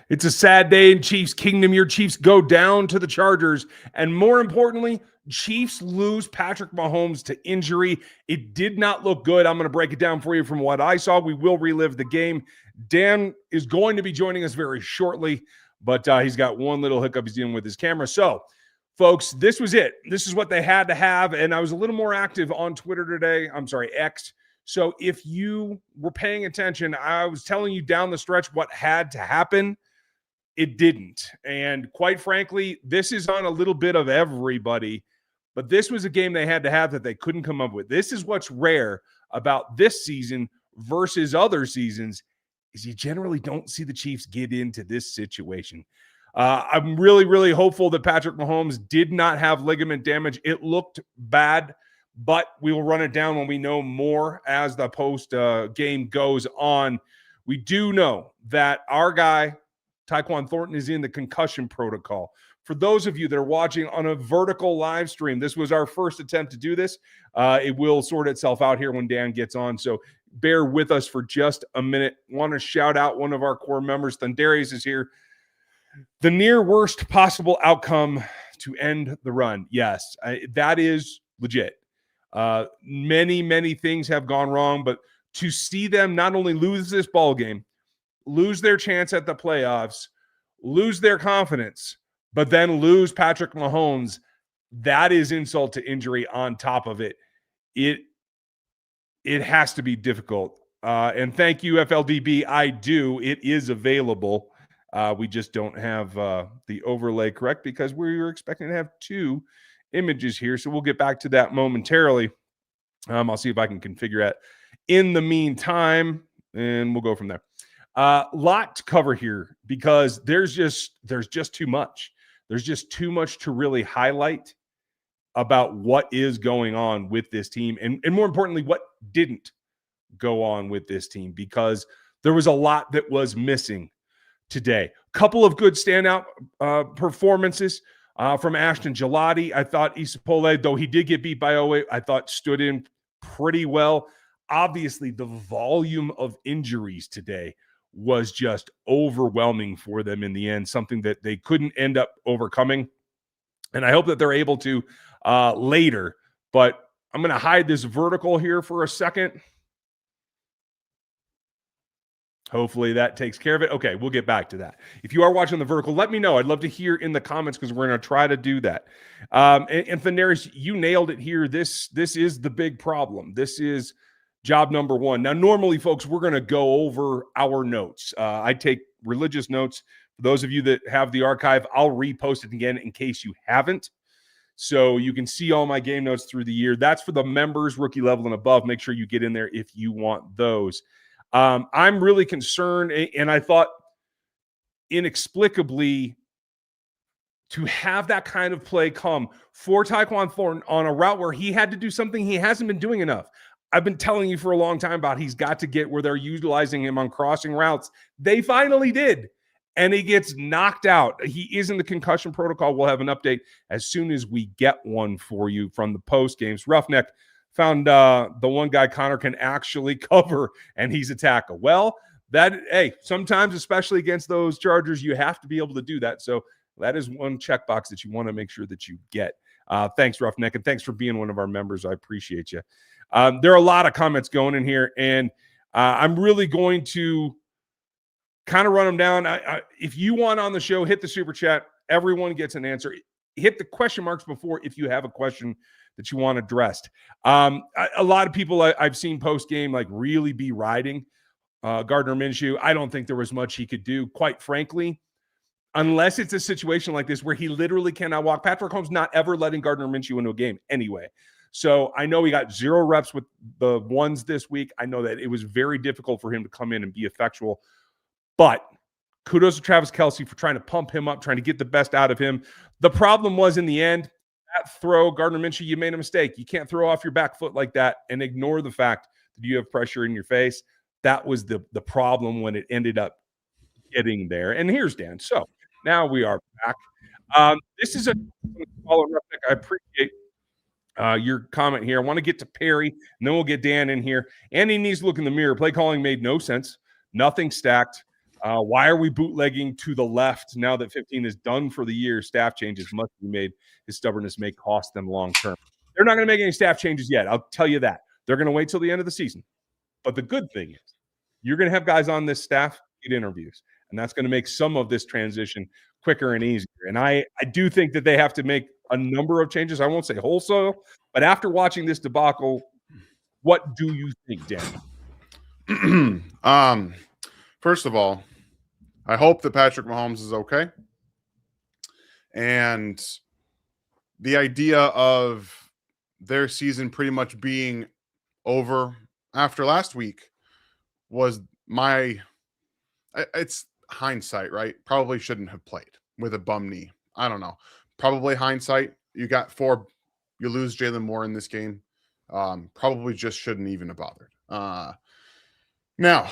It's a sad day in Chiefs Kingdom. Your Chiefs go down to the Chargers. And more importantly, Chiefs lose Patrick Mahomes to injury. It did not look good. I'm going to break it down for you from what I saw. We will relive the game. Dan is going to be joining us very shortly, but he's got one little hiccup he's dealing with his camera. So, folks, this was it. This is what they had to have. And I was a little more active on Twitter today. I'm sorry, X. So if you were paying attention, I was telling you down the stretch what had to happen. It didn't. And quite frankly, this is on a little bit of everybody, but this was a game they had to have that they couldn't come up with. This is what's rare about this season versus other seasons is you generally don't see the Chiefs get into this situation. I'm really, really hopeful that Patrick Mahomes did not have ligament damage. It looked bad, but we will run it down when we know more as the post game goes on. We do know that our guy, Tyquan Thornton, is in the concussion protocol. For those of you that are watching on a vertical live stream, this was our first attempt to do this. It will sort itself out here when Dan gets on, so bear with us for just a minute. Want to shout out one of our core members. Thundarius is here. The near worst possible outcome to end the run. Yes, that is legit. Many, many things have gone wrong, but to see them not only lose this ball game, lose their chance at the playoffs, lose their confidence, but then lose Patrick Mahomes, that is insult to injury on top of it. It has to be difficult. And thank you, FLDB. I do. It is available. We just don't have the overlay correct because we were expecting to have two images here. So we'll get back to that momentarily. I'll see if I can configure that in the meantime, and we'll go from there. Lot to cover here because there's just too much. There's just too much to really highlight about what is going on with this team, and more importantly, what didn't go on with this team, because there was a lot that was missing today. A couple of good standout performances from Ashton Gelati. I thought Isapole, though he did get beat by Owe, I thought stood in pretty well. Obviously, the volume of injuries today was just overwhelming for them in the end, something that they couldn't end up overcoming. And I hope that they're able to later. But I'm going to hide this vertical here for a second. Hopefully that takes care of it. Okay, we'll get back to that. If you are watching the vertical, let me know. I'd love to hear in the comments because we're going to try to do that. And Thanaris, you nailed it here. This is the big problem. This is job number one. Now, normally, folks, we're going to go over our notes. I take religious notes. For those of you that have the archive, I'll repost it again in case you haven't. So you can see all my game notes through the year. That's for the members, rookie level and above. Make sure you get in there if you want those. I'm really concerned, and I thought inexplicably to have that kind of play come for Tyquan Thornton on a route where he had to do something he hasn't been doing enough. I've been telling you for a long time about he's got to get where they're utilizing him on crossing routes. They finally did, and he gets knocked out. He is in the concussion protocol. We'll have an update as soon as we get one for you from the post games. Roughneck found the one guy Connor can actually cover, and he's a tackle. Well, sometimes, especially against those Chargers, you have to be able to do that. So that is one checkbox that you want to make sure that you get. Thanks, Roughneck, and thanks for being one of our members. I appreciate you. There are a lot of comments going in here, and I'm really going to kind of run them down. If you want on the show, hit the super chat. Everyone gets an answer. Hit the question marks before if you have a question that you want addressed. A lot of people I've seen post-game like really be riding Gardner Minshew. I don't think there was much he could do, quite frankly, unless it's a situation like this where he literally cannot walk. Patrick Mahomes not ever letting Gardner Minshew into a game anyway. So I know he got 0 reps with the ones this week. I know that it was very difficult for him to come in and be effectual. But kudos to Travis Kelce for trying to pump him up, trying to get the best out of him. The problem was in the end, that throw, Gardner Minshew, you made a mistake. You can't throw off your back foot like that and ignore the fact that you have pressure in your face. That was the problem when it ended up getting there. And here's Dan. So now we are back. This is a follow. I appreciate your comment here. I want to get to Perry, and then we'll get Dan in here. And he needs to look in the mirror. Play calling made no sense. Nothing stacked. Why are we bootlegging to the left now that 15 is done for the year? Staff changes must be made. His stubbornness may cost them long term. They're not going to make any staff changes yet. I'll tell you that. They're going to wait till the end of the season. But the good thing is you're going to have guys on this staff get interviews, and that's going to make some of this transition quicker and easier. And I do think that they have to make a number of changes. I won't say wholesale, but after watching this debacle, what do you think, Dan? First of all, I hope that Patrick Mahomes is okay. And the idea of their season pretty much being over after last week was it's hindsight, right? Probably shouldn't have played with a bum knee. I don't know. Probably hindsight. You got 4, you lose Jalen Moore in this game. Probably just shouldn't even have bothered. Now,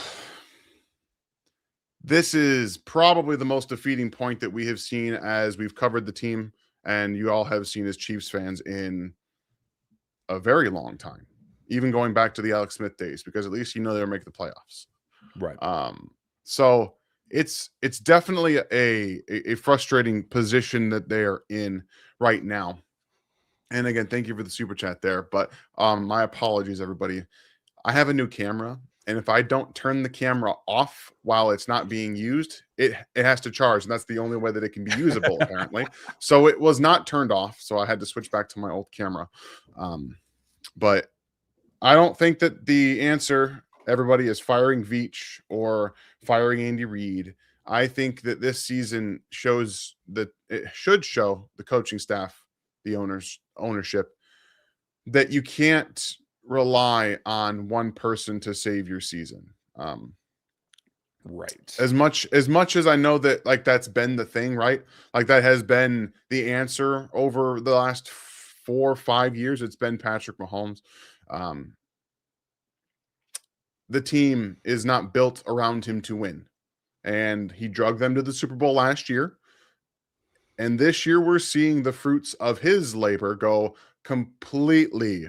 this is probably the most defeating point that we have seen as we've covered the team, and you all have seen as Chiefs fans in a very long time, even going back to the Alex Smith days, because at least they'll make the playoffs. Right. So it's definitely a frustrating position that they are in right now. And again, thank you for the super chat there. But my apologies, everybody. I have a new camera. And if I don't turn the camera off while it's not being used, it has to charge. And that's the only way that it can be usable, apparently. So it was not turned off. So I had to switch back to my old camera. But I don't think that the answer, everybody, is firing Veach or firing Andy Reid. I think that this season shows that it should show the coaching staff, the ownership, that you can't rely on one person to save your season. Right. As much as I know that that's been the thing, right? Like that has been the answer over the last 4 or 5 years. It's been Patrick Mahomes. The team is not built around him to win, and he drugged them to the Super Bowl last year. And this year we're seeing the fruits of his labor go completely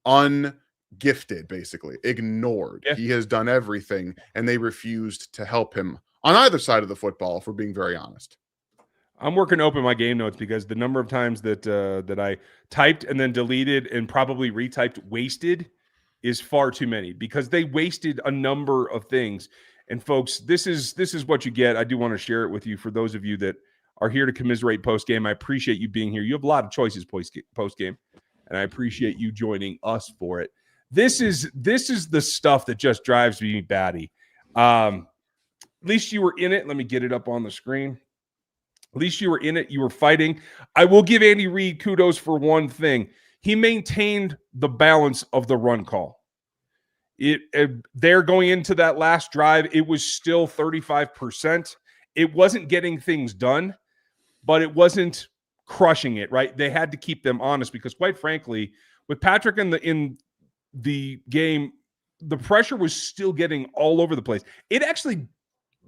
ungifted, basically ignored. Yeah. He has done everything, and they refused to help him on either side of the football, if we're being very honest. I'm working to open my game notes because the number of times that I typed and then deleted and probably retyped wasted is far too many, because they wasted a number of things. And folks, this is what you get. I do want to share it with you for those of you that are here to commiserate post game. I appreciate you being here. You have a lot of choices post game, and I appreciate you joining us for it. This is the stuff that just drives me batty. At least you were in it. Let me get it up on the screen. At least you were in it. You were fighting. I will give Andy Reid kudos for one thing. He maintained the balance of the run call. They're going into that last drive. It was still 35%. It wasn't getting things done, but it wasn't crushing it, right? They had to keep them honest because, quite frankly, with Patrick in the game, the pressure was still getting all over the place. It actually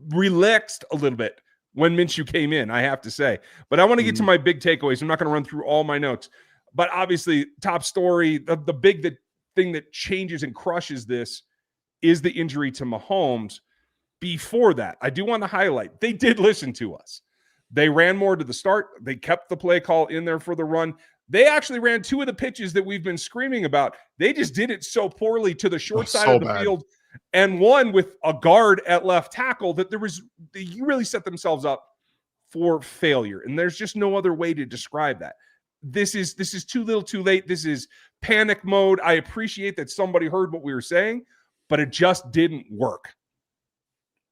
relaxed a little bit when Minshew came in, I have to say. But I want to get to my big takeaways. I'm not going to run through all my notes. But obviously, top story, the big thing that changes and crushes this is the injury to Mahomes. Before that, I do want to highlight, they did listen to us. They ran more to the start. They kept the play call in there for the run. They actually ran 2 of the pitches that we've been screaming about. They just did it so poorly to the short side of the field, and one with a guard at left tackle that you really set themselves up for failure. And there's just no other way to describe that. This is too little too late. This is panic mode. I appreciate that somebody heard what we were saying, but it just didn't work.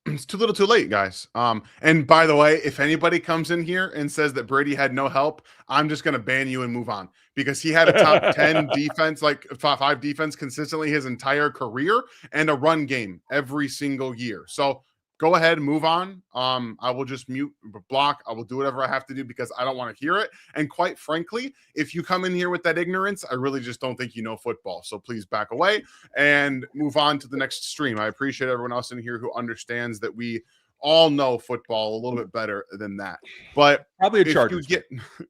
It's too little too late, guys. And by the way, if anybody comes in here and says that Brady had no help, I'm just going to ban you and move on, because he had a top 10 defense, like top 5 defense consistently his entire career, and a run game every single year. So go ahead, move on. I will just mute, block. I will do whatever I have to do because I don't want to hear it. And quite frankly, if you come in here with that ignorance, I really just don't think you know football. So please back away and move on to the next stream. I appreciate everyone else in here who understands that we all know football a little bit better than that. But probably a Chargers.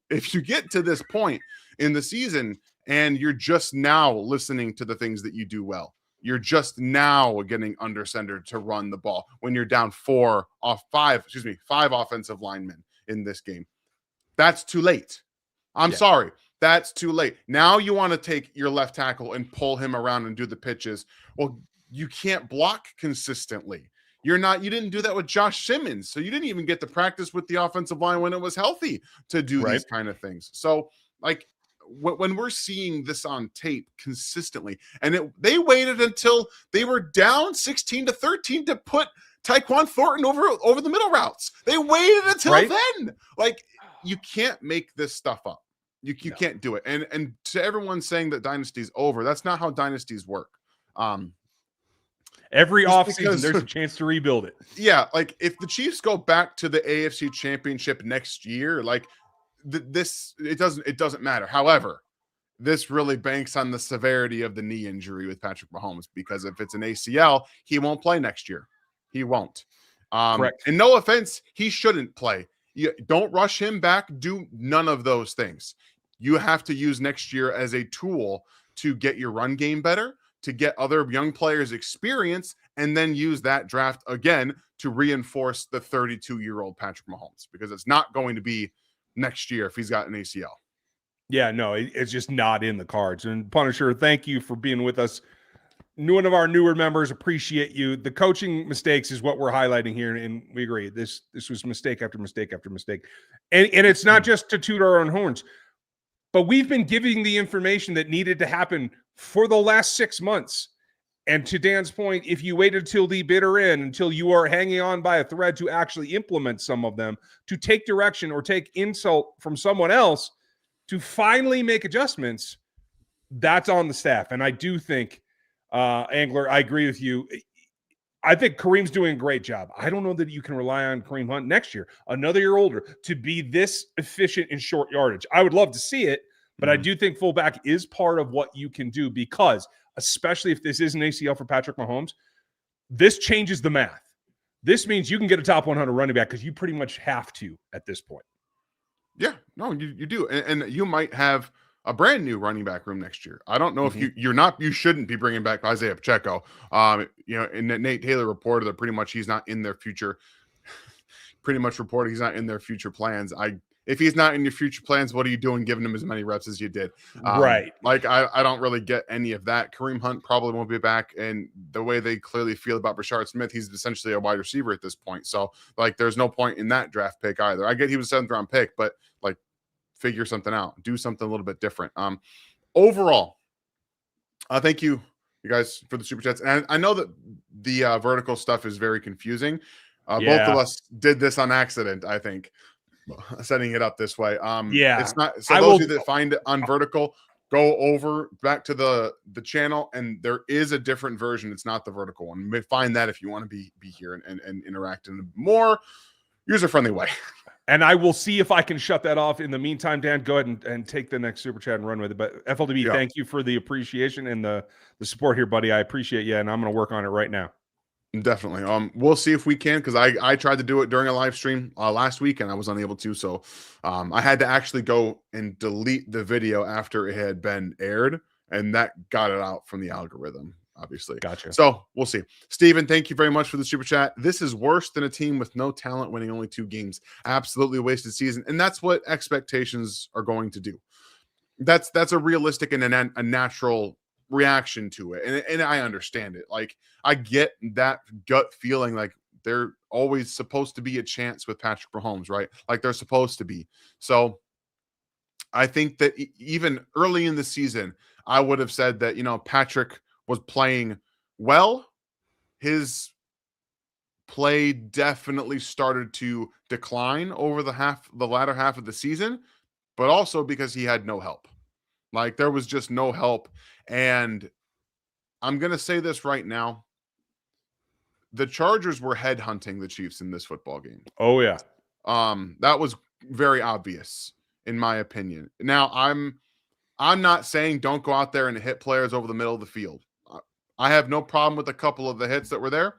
If you get to this point in the season and you're just now listening to the things that you do well, You're just now getting under-centered to run the ball when you're down five offensive linemen in this game. That's too late. I'm sorry. That's too late. Now you want to take your left tackle and pull him around and do the pitches. Well, you can't block consistently. You didn't do that with Josh Simmons. So you didn't even get to practice with the offensive line when it was healthy to do these kind of things. So like when we're seeing this on tape consistently, and they waited until they were down 16-13 to put Tyquan Thornton over the middle routes. They waited until then. Like, you can't make this stuff up. You can't do it. And to everyone saying that dynasty's over, that's not how dynasties work. Every offseason, there's a chance to rebuild it. Yeah, like if the Chiefs go back to the AFC Championship next year, like it doesn't matter. However, this really banks on the severity of the knee injury with Patrick Mahomes, because if it's an ACL, he won't play next year. He won't. Correct. And no offense, he shouldn't play. You don't rush him back. Do none of those things. You have to use next year as a tool to get your run game better, to get other young players experience, and then use that draft again to reinforce the 32-year-old Patrick Mahomes, because it's not going to be next year if he's got an ACL. Yeah, no, it's just not in the cards. And Punisher, thank you for being with us. One of our newer members, appreciate you. The coaching mistakes is what we're highlighting here, and we agree. This was mistake after mistake after mistake. And it's not just to toot our own horns, but we've been giving the information that needed to happen for the last 6 months. And to Dan's point, if you waited till the bitter end, until you are hanging on by a thread to actually implement some of them, to take direction or take insult from someone else, to finally make adjustments, that's on the staff. And I do think, Angler, I agree with you. I think Kareem's doing a great job. I don't know that you can rely on Kareem Hunt next year, another year older, to be this efficient in short yardage. I would love to see it, but I do think fullback is part of what you can do, because especially if this is an ACL for Patrick Mahomes, this changes the math. This means you can get a top 100 running back because you pretty much have to at this point. Yeah, no, you do. And you might have a brand new running back room next year. I don't know if you shouldn't be bringing back Isaiah Pacheco. And Nate Taylor reported that pretty much he's not in their future. Pretty much reported he's not in their future plans. If he's not in your future plans, what are you doing giving him as many reps as you did? Right. Like, I don't really get any of that. Kareem Hunt probably won't be back. And the way they clearly feel about Rashard Smith, he's essentially a wide receiver at this point. So, like, there's no point in that draft pick either. I get he was a 7th round pick, but, like, figure something out. Do something a little bit different. Overall, thank you guys for the super chats. And I know that the vertical stuff is very confusing. Both of us did this on accident, I think, setting it up this way. It's not. So those of you that find it on vertical, go over back to the channel, and there is a different version. It's not the vertical one. You may find that if you want to be here and interact in a more user-friendly way. And I will see if I can shut that off. In the meantime, Dan, go ahead and take the next super chat and run with it. But FLDB, thank you for the appreciation and the support here, buddy. I appreciate you, and I'm going to work on it right now. Definitely. We'll see if we can, because I tried to do it during a live stream last week and I was unable to. So I had to actually go and delete the video after it had been aired, and that got it out from the algorithm, obviously. Gotcha. So we'll see. Steven, thank you very much for the super chat. This is worse than a team with no talent winning only 2 games. Absolutely wasted season. And that's what expectations are going to do. That's a realistic and a natural reaction to it, and I understand it. Like, I get that gut feeling, like they're always supposed to be a chance with Patrick Mahomes, right? Like they're supposed to be. So I think that even early in the season, I would have said that, Patrick was playing well. His play definitely started to decline over the latter half of the season, but also because he had no help. Like, there was just no help. And I'm going to say this right now. The Chargers were headhunting the Chiefs in this football game. Oh, yeah. That was very obvious, in my opinion. Now, I'm not saying don't go out there and hit players over the middle of the field. I have no problem with a couple of the hits that were there.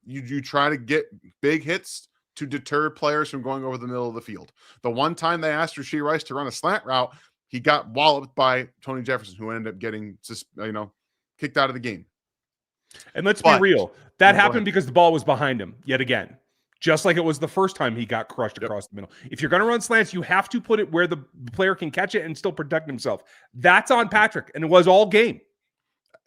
You try to get big hits to deter players from going over the middle of the field. The one time they asked Rashee Rice to run a slant route, he got walloped by Tony Jefferson, who ended up getting kicked out of the game. And let's be But real. That go happened ahead. because the ball was behind him yet again. Just like it was the first time he got crushed Yep. across the middle. If you're going to run slants, you have to put it where the player can catch it and still protect himself. That's on Patrick, and it was all game.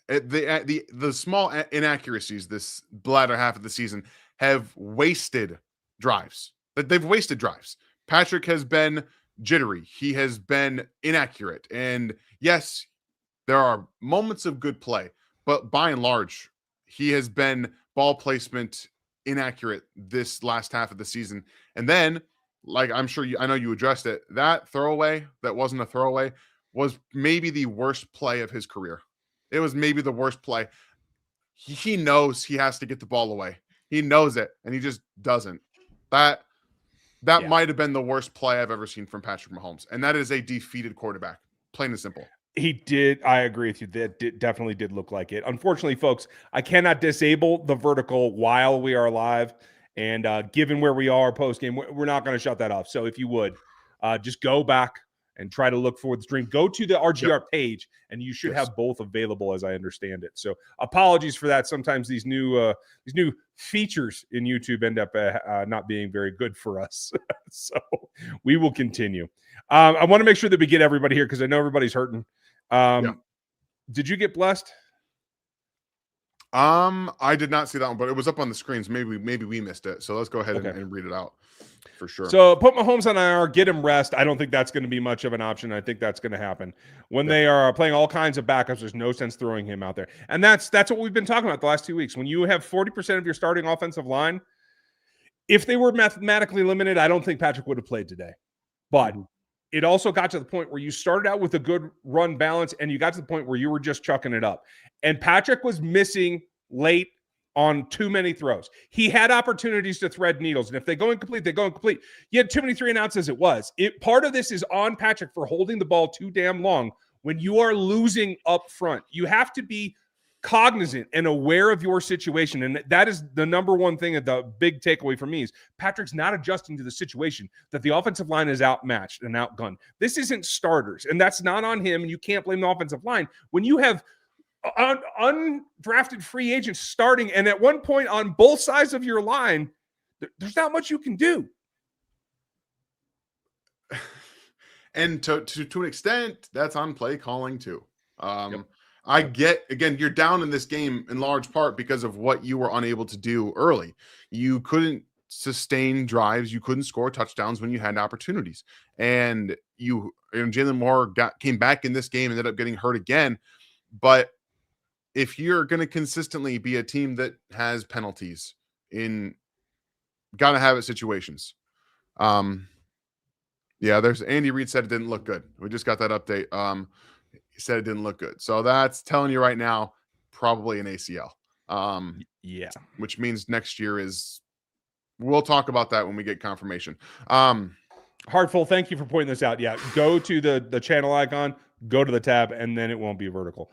The small inaccuracies this latter half of the season have wasted drives. They've wasted drives. Patrick has been jittery. He has been inaccurate. And yes, there are moments of good play, but by and large, he has been ball placement inaccurate this last half of the season. And then, like I'm sure I know you addressed it, that throwaway that wasn't a throwaway was maybe the worst play of his career. It was maybe the worst play. He knows he has to get the ball away. He knows it, and he just doesn't. That might have been the worst play I've ever seen from Patrick Mahomes, and that is a defeated quarterback, plain and simple. He did. I agree with you. That definitely did look like it. Unfortunately, folks, I cannot disable the vertical while we are live. And given where we are post game, we're not going to shut that off. So if you would, just go back and try to look for the stream. Go to the RGR page, and you should have both available, as I understand it. So apologies for that. Sometimes these new features in YouTube end up not being very good for us. So we will continue. I want to make sure that we get everybody here because I know everybody's hurting. Did you get blessed? I did not see that one, but it was up on the screens. Maybe we missed it. So let's go ahead and read it out for sure. So put Mahomes on IR, get him rest. I don't think that's going to be much of an option. I think that's going to happen when they are playing all kinds of backups. There's no sense throwing him out there, and that's what we've been talking about the last 2 weeks. When you have 40% of your starting offensive line, if they were mathematically limited, I don't think Patrick would have played today. But it also got to the point where you started out with a good run balance, and you got to the point where you were just chucking it up. And Patrick was missing late on too many throws. He had opportunities to thread needles, and if they go incomplete, they go incomplete. You had too many 3-and-outs as it was. Part of this is on Patrick for holding the ball too damn long when you are losing up front. You have to be cognizant and aware of your situation, and that is the number one thing. The big takeaway for me is Patrick's not adjusting to the situation that the offensive line is outmatched and outgunned. This isn't starters, and that's not on him, and you can't blame the offensive line when you have undrafted free agents starting, and at one point on both sides of your line, there's not much you can do. And to an extent, that's on play calling too. I get, again, you're down in this game in large part because of what you were unable to do early. You couldn't sustain drives. You couldn't score touchdowns when you had opportunities. And Jalen Moore came back in this game, ended up getting hurt again. But if you're going to consistently be a team that has penalties in gotta have it situations. There's Andy Reid said it didn't look good. We just got that update. He said it didn't look good. So that's telling you right now, probably an ACL. Which means next year we'll talk about that when we get confirmation. Heartful, thank you for pointing this out. Yeah, go to the channel icon, go to the tab, and then it won't be vertical.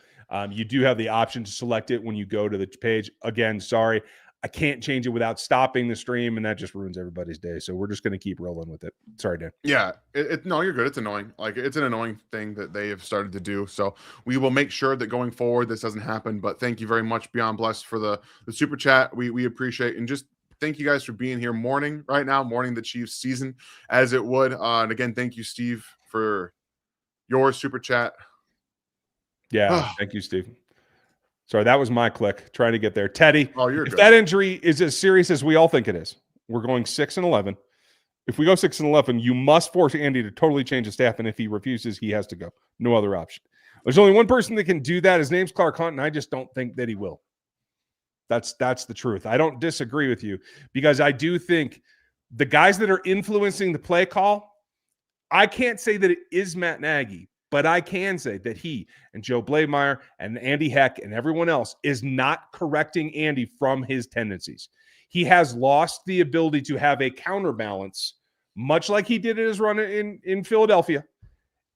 You do have the option to select it when you go to the page. Again, sorry, I can't change it without stopping the stream, and that just ruins everybody's day. So we're just going to keep rolling with it. Sorry, Dan. Yeah, no, you're good. It's annoying. Like, it's an annoying thing that they have started to do. So we will make sure that going forward this doesn't happen. But thank you very much, Beyond Blessed, for the super chat. We appreciate, and just thank you guys for being here mourning the Chiefs season as it would. And again, thank you, Steve, for your super chat. Yeah, thank you, Steve. Sorry, that was my click trying to get there. Teddy, you're if good. that injury is as serious as we all think it is, we're going 6-11. If we go 6-11, you must force Andy to totally change the staff, and if he refuses, he has to go. No other option. There's only one person that can do that. His name's Clark Hunt, and I just don't think that he will. That's the truth. I don't disagree with you because I do think the guys that are influencing the play call, I can't say that it is Matt Nagy, but I can say that he and Joe Blademeyer and Andy Heck and everyone else is not correcting Andy from his tendencies. He has lost the ability to have a counterbalance, much like he did in his run in Philadelphia.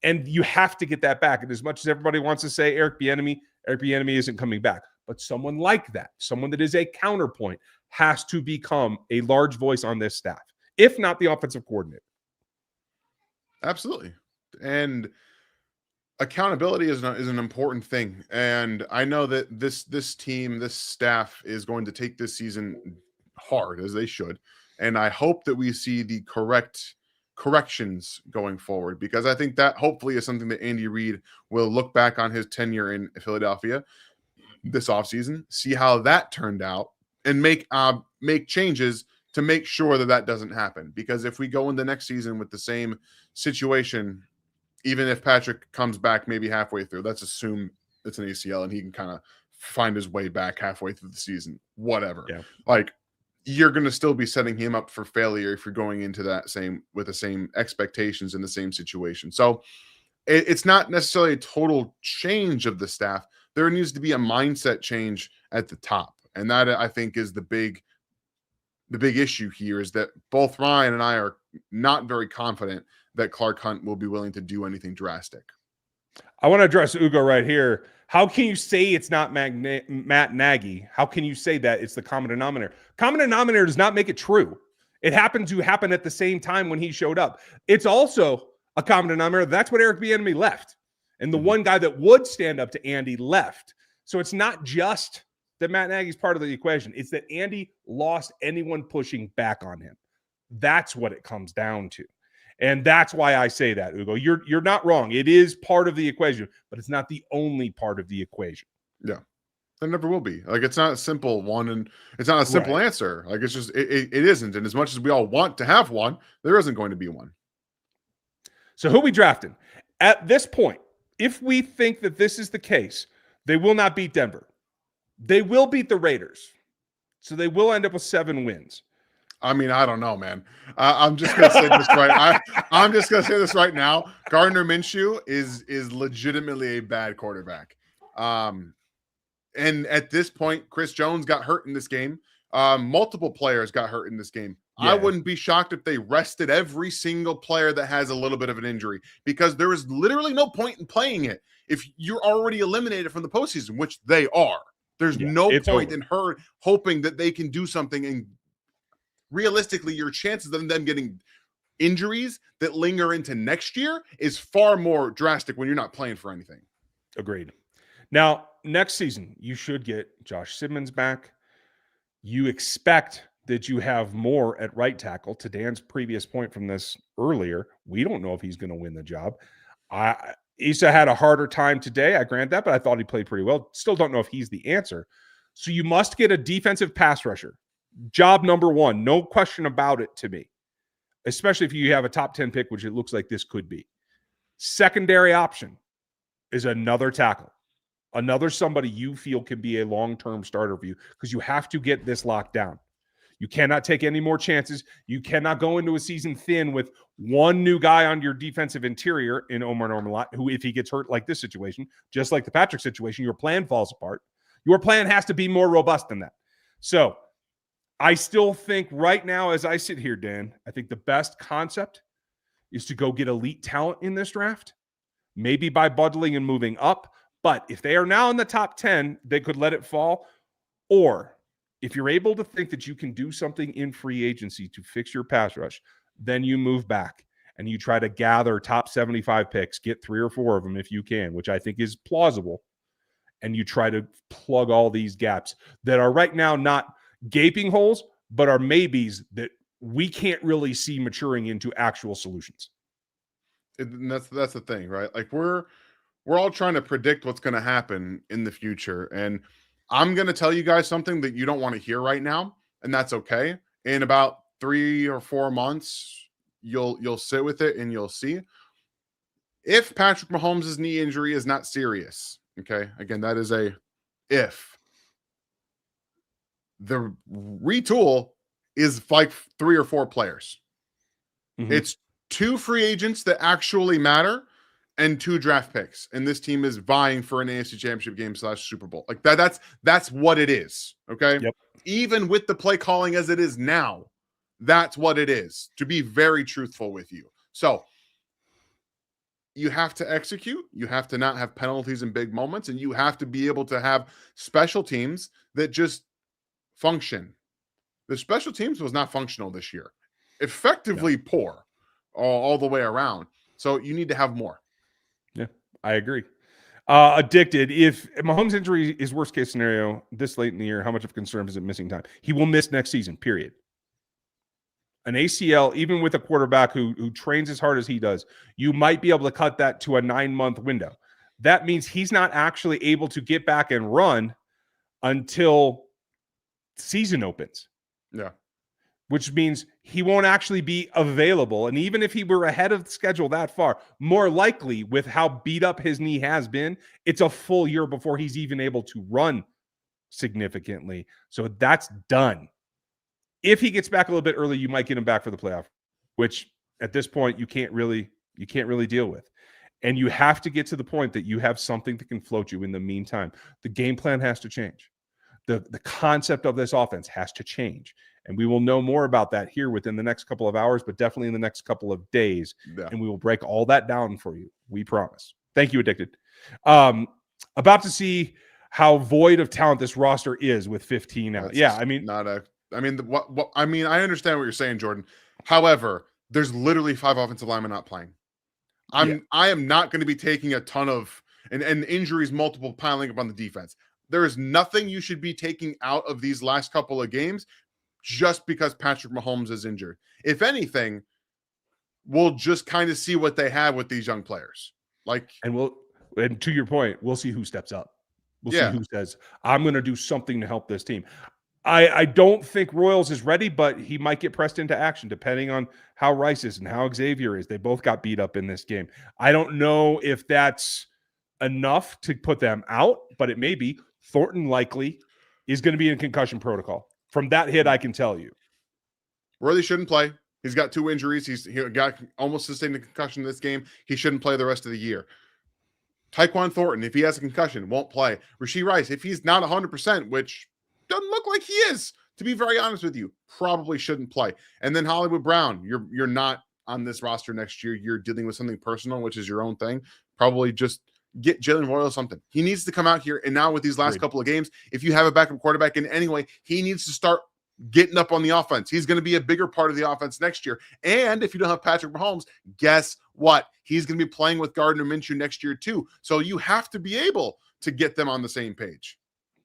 And you have to get that back. And as much as everybody wants to say Eric Bieniemy isn't coming back. But someone like that, someone that is a counterpoint, has to become a large voice on this staff, if not the offensive coordinator. Absolutely. And accountability is an important thing, and I know that this team, this staff is going to take this season hard, as they should, and I hope that we see the corrections going forward, because I think that hopefully is something that Andy Reid will look back on his tenure in Philadelphia this offseason, see how that turned out, and make changes to make sure that that doesn't happen. Because if we go into next season with the same situation, even if Patrick comes back maybe halfway through, let's assume it's an ACL and he can kind of find his way back halfway through the season, whatever. Yeah. Like, you're going to still be setting him up for failure if you're going into that with the same expectations in the same situation. So it's not necessarily a total change of the staff. There needs to be a mindset change at the top. And that, I think, is the big issue here, is that both Ryan and I are not very confident that Clark Hunt will be willing to do anything drastic. I want to address Ugo right here. How can you say it's not Matt Nagy? How can you say that it's the common denominator? Common denominator does not make it true. It happened to happen at the same time when he showed up. It's also a common denominator. That's what Eric Bieniemy left. And the one guy that would stand up to Andy left. So it's not just that Matt Nagy's part of the equation. It's that Andy lost anyone pushing back on him. That's what it comes down to. And that's why I say that, Ugo. You're not wrong. It is part of the equation, but it's not the only part of the equation. Yeah. There never will be. Like, it's not a simple one, and it's not a simple answer. Like, it's just, it isn't. And as much as we all want to have one, there isn't going to be one. So who we drafting? At this point, if we think that this is the case, they will not beat Denver. They will beat the Raiders. So they will end up with 7 wins. I mean, I don't know, man. I'm just gonna say this right. I'm just gonna say this right now. Gardner Minshew is legitimately a bad quarterback. And at this point, Chris Jones got hurt in this game. Multiple players got hurt in this game. Yeah. I wouldn't be shocked if they rested every single player that has a little bit of an injury, because there is literally no point in playing it if you're already eliminated from the postseason, which they are. There's no point in her hoping that they can do something, and realistically, your chances of them getting injuries that linger into next year is far more drastic when you're not playing for anything. Agreed. Now, next season, you should get Josh Simmons back. You expect that you have more at right tackle. To Dan's previous point from this earlier, we don't know if he's going to win the job. Issa had a harder time today, I grant that, but I thought he played pretty well. Still don't know if he's the answer. So you must get a defensive pass rusher. Job number one, no question about it to me, especially if you have a top 10 pick, which it looks like this could be. Secondary option is another tackle, another somebody you feel can be a long-term starter for you, because you have to get this locked down. You cannot take any more chances. You cannot go into a season thin with one new guy on your defensive interior in Omar Norman, who, if he gets hurt like this situation, just like the Patrick situation, your plan falls apart. Your plan has to be more robust than that. So I still think right now, as I sit here, Dan, I think the best concept is to go get elite talent in this draft, maybe by bundling and moving up. But if they are now in the top 10, they could let it fall. Or if you're able to think that you can do something in free agency to fix your pass rush, then you move back and you try to gather top 75 picks, get 3 or 4 of them if you can, which I think is plausible. And you try to plug all these gaps that are right now not gaping holes, but are maybes that we can't really see maturing into actual solutions. And that's the thing, right? Like, we're all trying to predict what's going to happen in the future, and I'm going to tell you guys something that you don't want to hear right now, and that's okay. In about 3 or 4 months, you'll sit with it and you'll see. If Patrick Mahomes' knee injury is not serious, okay, again, that is a if. The retool is like 3 or 4 players. Mm-hmm. It's 2 free agents that actually matter and 2 draft picks. And this team is vying for an AFC Championship game / Super Bowl. Like that's what it is. Okay. Yep. Even with the play calling as it is now, that's what it is, to be very truthful with you. So you have to execute. You have to not have penalties in big moments, and you have to be able to have special teams that just function. The special teams was not functional this year. Effectively poor all the way around. So you need to have more. Yeah, I agree. Addicted. If Mahomes' injury is worst case scenario this late in the year, how much of a concern is it missing time? He will miss next season, period. An ACL, even with a quarterback who trains as hard as he does, you might be able to cut that to a 9-month window. That means he's not actually able to get back and run until season opens. Yeah. Which means he won't actually be available. And even if he were ahead of the schedule that far, more likely with how beat up his knee has been, it's a full year before he's even able to run significantly. So that's done. If he gets back a little bit early, you might get him back for the playoff, which at this point you can't really deal with. And you have to get to the point that you have something that can float you in the meantime. The game plan has to change. The concept of this offense has to change. And we will know more about that here within the next couple of hours, but definitely in the next couple of days. Yeah. And we will break all that down for you. We promise. Thank you, Addicted. About to see how void of talent this roster is with 15 out. Yeah, I mean, I understand what you're saying, Jordan. However, there's literally 5 offensive linemen not playing. I am not going to be taking a ton of and injuries multiple piling up on the defense. There is nothing you should be taking out of these last couple of games just because Patrick Mahomes is injured. If anything, we'll just kind of see what they have with these young players. And to your point, we'll see who steps up. We'll see who says, I'm going to do something to help this team. I don't think Royals is ready, but he might get pressed into action depending on how Rice is and how Xavier is. They both got beat up in this game. I don't know if that's enough to put them out, but it may be. Thornton likely is going to be in concussion protocol. From that hit, I can tell you. Worthy shouldn't play. He's got 2 injuries. He got almost sustained a concussion in this game. He shouldn't play the rest of the year. Tyquan Thornton, if he has a concussion, won't play. Rashee Rice, if he's not 100%, which doesn't look like he is, to be very honest with you, probably shouldn't play. And then Hollywood Brown, you're not on this roster next year. You're dealing with something personal, which is your own thing. Probably just get Jalen Royal something. He needs to come out here. And now with these last couple of games, if you have a backup quarterback in any way, he needs to start getting up on the offense. He's going to be a bigger part of the offense next year. And if you don't have Patrick Mahomes, guess what? He's going to be playing with Gardner Minshew next year too. So you have to be able to get them on the same page.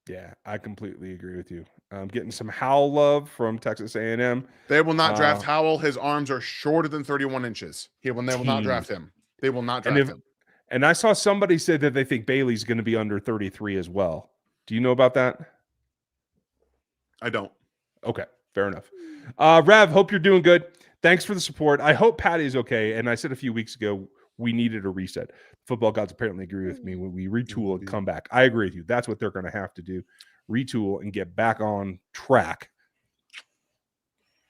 Yeah, I completely agree with you. I'm getting some Howell love from Texas A&M. They will not draft Howell. His arms are shorter than 31 inches. They will not draft him. They will not draft him. And I saw somebody say that they think Bailey's going to be under 33 as well. Do you know about that? I don't. Okay, fair enough. Rev, hope you're doing good. Thanks for the support. I hope Patty's okay. And I said a few weeks ago, we needed a reset. Football gods apparently agree with me when we retool and come back. I agree with you. That's what they're going to have to do. Retool and get back on track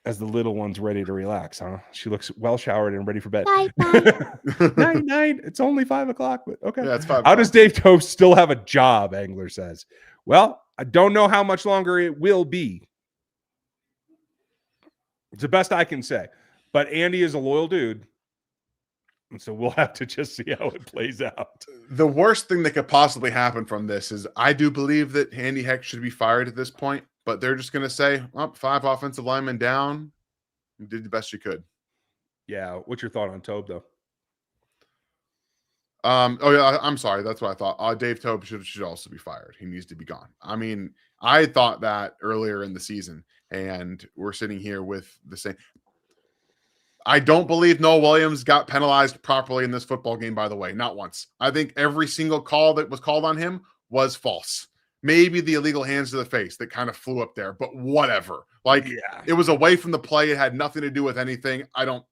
as the little one's ready to relax, huh? She looks well showered and ready for bed. Bye. Night. It's only 5 o'clock, but okay. Yeah, it's 5 How does Dave Toast still have a job, Angler says? Well, I don't know how much longer it will be. It's the best I can say. But Andy is a loyal dude. And so we'll have to just see how it plays out. The worst thing that could possibly happen from this is I do believe that Andy Heck should be fired at this point, but they're just going to say, 5 offensive linemen down. You did the best you could. Yeah. What's your thought on Tobe, though? I'm sorry. That's what I thought. Dave Tobe should also be fired. He needs to be gone. I mean, I thought that earlier in the season, and we're sitting here with the same. I don't believe Noah Williams got penalized properly in this football game, by the way. Not once. I think every single call that was called on him was false. Maybe the illegal hands to the face that kind of flew up there, but whatever. It was away from the play. It had nothing to do with anything. I don't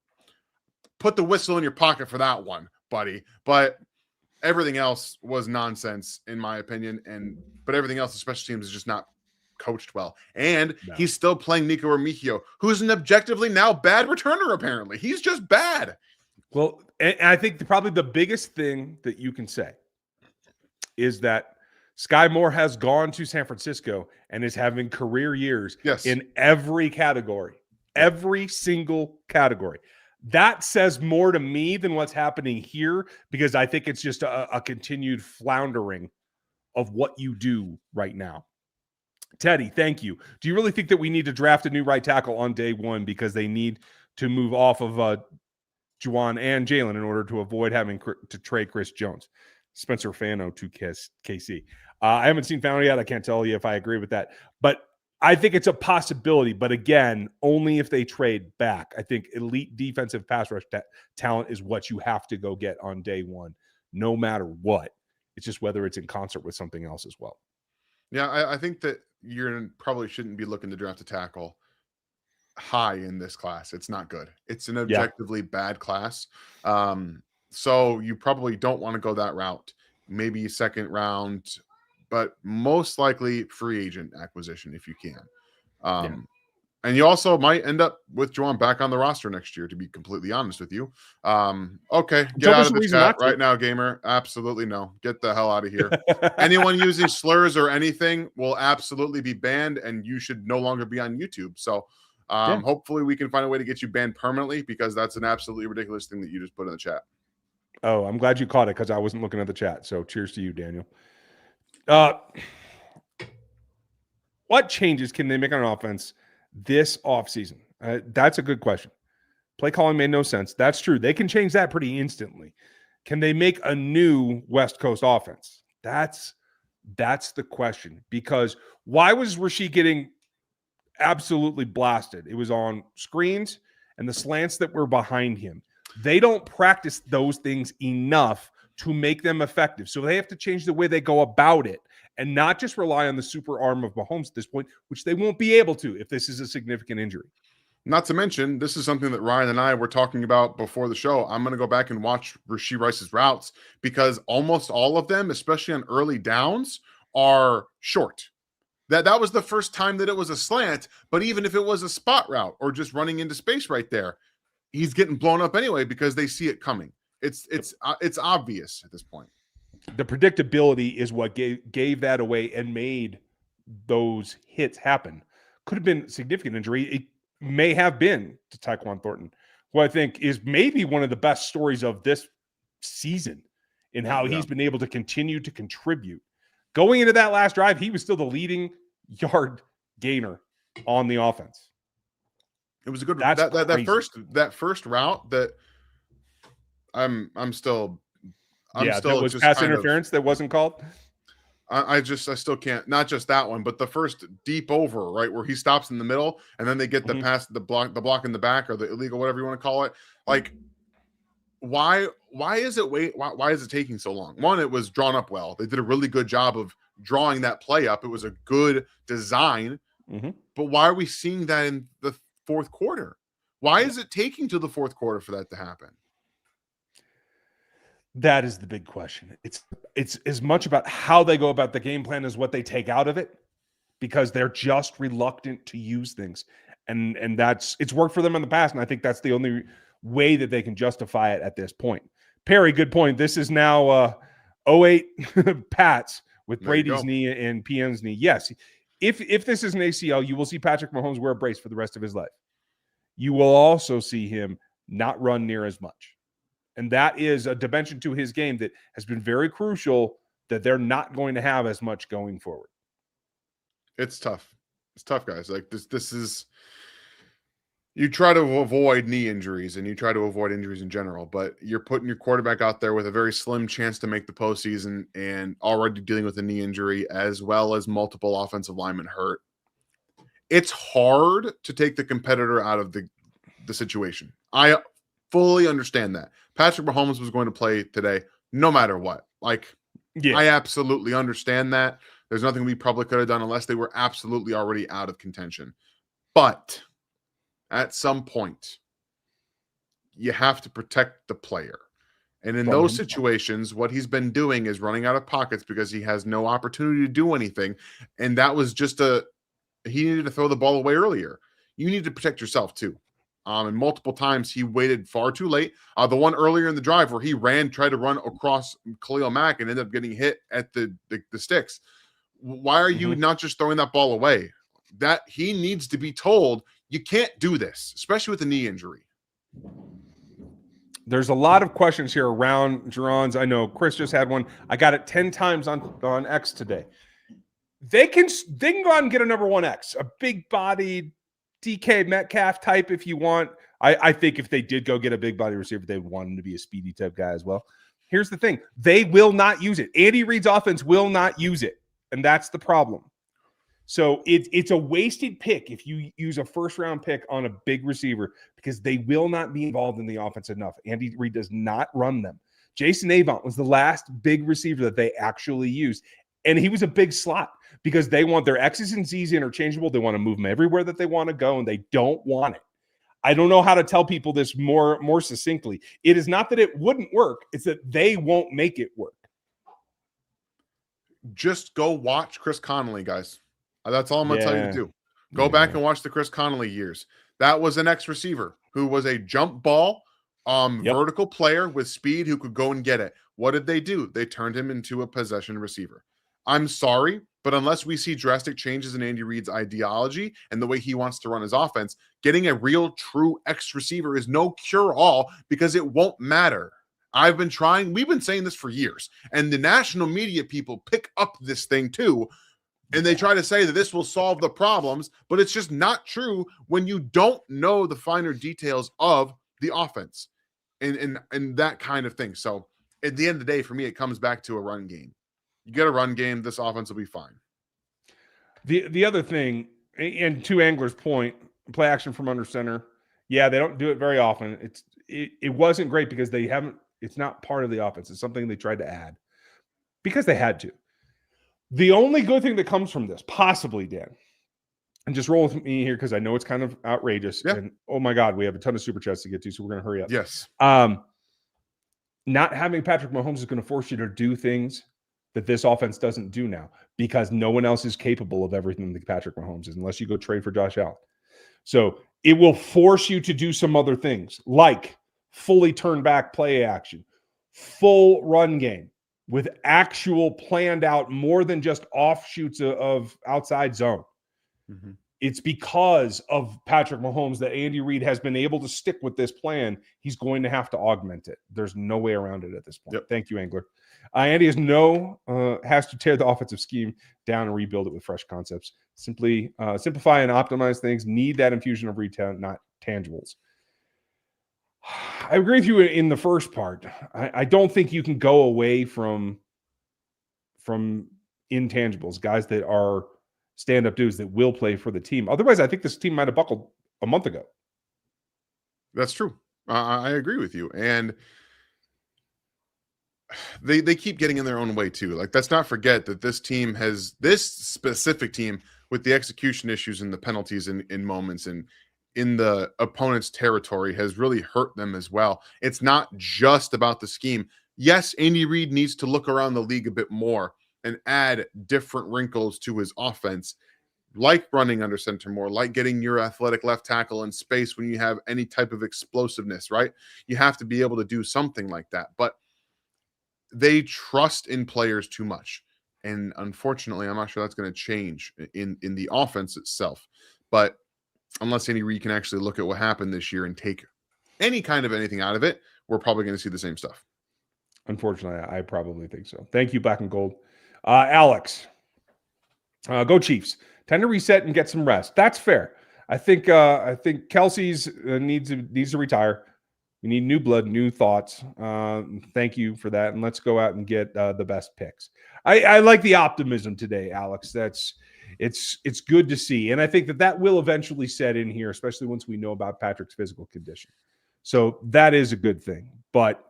put the whistle in your pocket for that one, buddy. But everything else was nonsense, in my opinion. But everything else, the special teams, is just not coached well. And he's still playing Nico Remigio, who's an objectively now bad returner, apparently. He's just bad. Well, and I think probably the biggest thing that you can say is that Sky Moore has gone to San Francisco and is having career years in every category, every single category. That says more to me than what's happening here, because I think it's just a continued floundering of what you do right now. Teddy, thank you. Do you really think that we need to draft a new right tackle on day one because they need to move off of Juwan and Jalen in order to avoid having to trade Chris Jones? Spencer Fano to KC. I haven't seen Fano yet. I can't tell you if I agree with that. But I think it's a possibility. But again, only if they trade back. I think elite defensive pass rush talent is what you have to go get on day one, no matter what. It's just whether it's in concert with something else as well. Yeah, I think that you probably shouldn't be looking to draft a tackle high in this class. It's not good. It's an objectively bad class. So you probably don't want to go that route. Maybe second round, but most likely free agent acquisition if you can. And you also might end up with Juwan back on the roster next year, to be completely honest with you. Okay, get out of the chat right now, gamer. Absolutely no. Get the hell out of here. Anyone using slurs or anything will absolutely be banned, and you should no longer be on YouTube. So hopefully we can find a way to get you banned permanently, because that's an absolutely ridiculous thing that you just put in the chat. Oh, I'm glad you caught it because I wasn't looking at the chat. So cheers to you, Daniel. What changes can they make on offense this offseason? That's a good question. Play calling made no sense. That's true. They can change that pretty instantly. Can they make a new West Coast offense? That's the question. Because why was Rasheed getting absolutely blasted? It was on screens and the slants that were behind him. They don't practice those things enough to make them effective. So they have to change the way they go about it and not just rely on the super arm of Mahomes at this point, which they won't be able to if this is a significant injury. Not to mention, this is something that Ryan and I were talking about before the show. I'm going to go back and watch Rashee Rice's routes, because almost all of them, especially on early downs, are short. That was the first time that it was a slant, but even if it was a spot route or just running into space right there, he's getting blown up anyway because they see it coming. It's obvious at this point. The predictability is what gave that away and made those hits happen. Could have been significant injury. It may have been to Tyquan Thornton, who I think is maybe one of the best stories of this season in how he's been able to continue to contribute. Going into that last drive, he was still the leading yard gainer on the offense. It was a good that first route that I'm still that was pass interference that wasn't called. I still can't, not just that one, but the first deep over, right, where he stops in the middle and then they get the pass, the block in the back, or the illegal, whatever you want to call it. Like, why is it taking so long? One, it was drawn up well. They did a really good job of drawing that play up. It was a good design, but why are we seeing that in the fourth quarter? Why is it taking to the fourth quarter for that to happen? That is the big question. It's as much about how they go about the game plan as what they take out of it, because they're just reluctant to use things. And it's worked for them in the past, and I think that's the only way that they can justify it at this point. Perry, good point. This is now 08 Pats with Brady's knee and PN's knee. Yes, if this is an ACL, you will see Patrick Mahomes wear a brace for the rest of his life. You will also see him not run near as much. And that is a dimension to his game that has been very crucial, that they're not going to have as much going forward. It's tough. It's tough, guys. Like this is, you try to avoid knee injuries and you try to avoid injuries in general, but you're putting your quarterback out there with a very slim chance to make the postseason and already dealing with a knee injury, as well as multiple offensive linemen hurt. It's hard to take the competitor out of the situation. I fully understand that. Patrick Mahomes was going to play today no matter what. Like, I absolutely understand that. There's nothing we probably could have done unless they were absolutely already out of contention. But at some point, you have to protect the player. And in those situations, what he's been doing is running out of pockets because he has no opportunity to do anything. And that was just he needed to throw the ball away earlier. You need to protect yourself too. And multiple times he waited far too late. The one earlier in the drive where he tried to run across Khalil Mack and ended up getting hit at the sticks. Why are you not just throwing that ball away? That he needs to be told, you can't do this, especially with a knee injury. There's a lot of questions here around Geron's. I know Chris just had one. I got it 10 times on X today. They can go out and get a number 1X, a big-bodied DK Metcalf type if you want. I think if they did go get a big body receiver, they would want him to be a speedy type guy as well. Here's the thing. They will not use it. Andy Reid's offense will not use it. And that's the problem. So it's a wasted pick if you use a first-round pick on a big receiver because they will not be involved in the offense enough. Andy Reid does not run them. Jason Avant was the last big receiver that they actually used. And he was a big slot because they want their X's and Z's interchangeable. They want to move them everywhere that they want to go, and they don't want it. I don't know how to tell people this more succinctly. It is not that it wouldn't work. It's that they won't make it work. Just go watch Chris Connolly, guys. That's all I'm going to tell you to do. Go back and watch the Chris Connolly years. That was an ex-receiver who was a jump ball vertical player with speed who could go and get it. What did they do? They turned him into a possession receiver. I'm sorry, but unless we see drastic changes in Andy Reid's ideology and the way he wants to run his offense, getting a real true X receiver is no cure-all because it won't matter. We've been saying this for years, and the national media people pick up this thing too, and they try to say that this will solve the problems, but it's just not true when you don't know the finer details of the offense and that kind of thing. So at the end of the day, for me, it comes back to a run game. You get a run game, this offense will be fine. The other thing, and to Angler's point, play action from under center. Yeah, they don't do it very often. It wasn't great because it's not part of the offense. It's something they tried to add because they had to. The only good thing that comes from this, possibly, Dan, and just roll with me here because I know it's kind of outrageous. Yeah. And oh my God, we have a ton of super chats to get to, so we're going to hurry up. Yes. Not having Patrick Mahomes is going to force you to do things that this offense doesn't do now because no one else is capable of everything that Patrick Mahomes is unless you go trade for Josh Allen. So it will force you to do some other things like fully turn back play action, full run game with actual planned out more than just offshoots of outside zone. Mm-hmm. It's because of Patrick Mahomes that Andy Reid has been able to stick with this plan. He's going to have to augment it. There's no way around it at this point. Yep. Thank you, Angler. Andy has to tear the offensive scheme down and rebuild it with fresh concepts. Simply simplify and optimize things. Need that infusion of retail, not tangibles. I agree with you in the first part. I don't think you can go away from intangibles, guys that are stand-up dudes that will play for the team. Otherwise, I think this team might have buckled a month ago. That's true. I agree with you. And they keep getting in their own way too. Like, let's not forget that this specific team with the execution issues and the penalties in moments and in the opponent's territory has really hurt them as well. It's not just about the scheme. Yes, Andy Reid needs to look around the league a bit more and add different wrinkles to his offense, like running under center more, like getting your athletic left tackle in space when you have any type of explosiveness, right? You have to be able to do something like that. But they trust in players too much. And unfortunately, I'm not sure that's going to change in the offense itself. But unless Andy Reid can actually look at what happened this year and take any kind of anything out of it, we're probably going to see the same stuff. Unfortunately, I probably think so. Thank you, Black and Gold. Alex, go Chiefs. Time to reset and get some rest. That's fair. I think Kelce's needs to retire. We need new blood, new thoughts. Thank you for that. And let's go out and get the best picks. I like the optimism today, Alex. It's good to see. And I think that will eventually set in here, especially once we know about Patrick's physical condition. So that is a good thing. But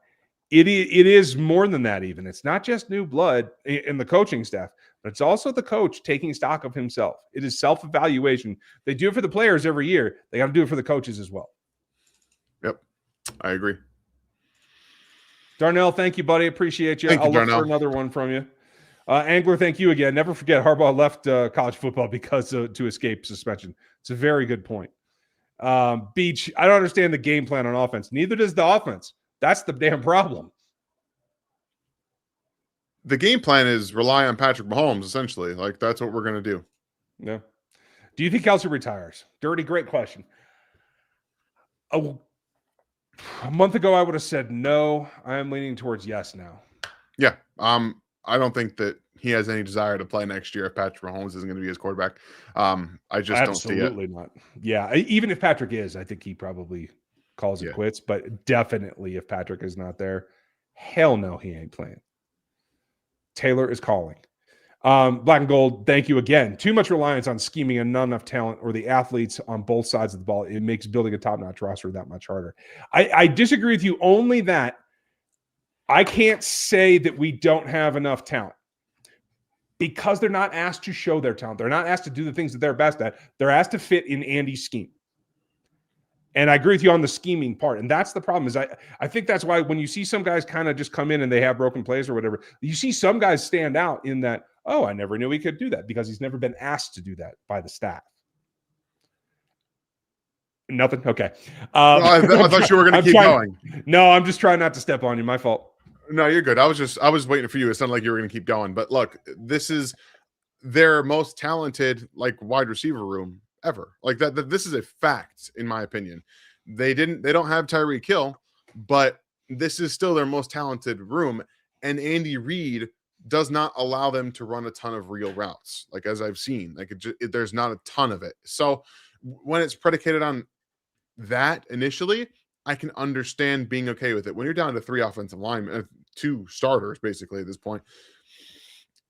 it is more than that even. It's not just new blood in the coaching staff, but it's also the coach taking stock of himself. It is self-evaluation. They do it for the players every year. They got to do it for the coaches as well. Yep, I agree. Darnell, thank you, buddy. Appreciate you. I'll look for another one from you. Angler, thank you again. Never forget Harbaugh left college football because to escape suspension. It's a very good point. Beach, I don't understand the game plan on offense. Neither does the offense. That's the damn problem. The game plan is rely on Patrick Mahomes, essentially. Like, that's what we're going to do. Yeah. Do you think Kelce retires? Dirty, great question. A month ago, I would have said no. I am leaning towards yes now. Yeah. I don't think that he has any desire to play next year if Patrick Mahomes isn't going to be his quarterback. I just don't see it. Absolutely not. Yeah. Even if Patrick is, I think he probably calls it quits. But definitely if Patrick is not there, Hell no, he ain't playing. Taylor is calling. Black and gold, thank you again. Too much reliance on scheming and not enough talent or the athletes on both sides of the ball. It makes building a top-notch roster that much harder. I disagree with you only that I can't say that we don't have enough talent because they're not asked to show their talent. They're not asked to do the things that they're best at. They're asked to fit in Andy's scheme. And I agree with you on the scheming part. And that's the problem is I think that's why when you see some guys kind of just come in and they have broken plays or whatever, you see some guys stand out in that, oh, I never knew he could do that because he's never been asked to do that by the staff. Nothing? Okay. No, I thought you were going to keep going. No, I'm just trying not to step on you. My fault. No, you're good. I was waiting for you. It sounded like you were going to keep going. But look, this is their most talented wide receiver room ever. This is a fact, in my opinion. They don't have Tyreek Hill, but this is still their most talented room. And Andy Reid does not allow them to run a ton of real routes. As I've seen, there's not a ton of it. So when it's predicated on that initially, I can understand being okay with it. When you're down to 3 offensive linemen, 2 starters, basically at this point,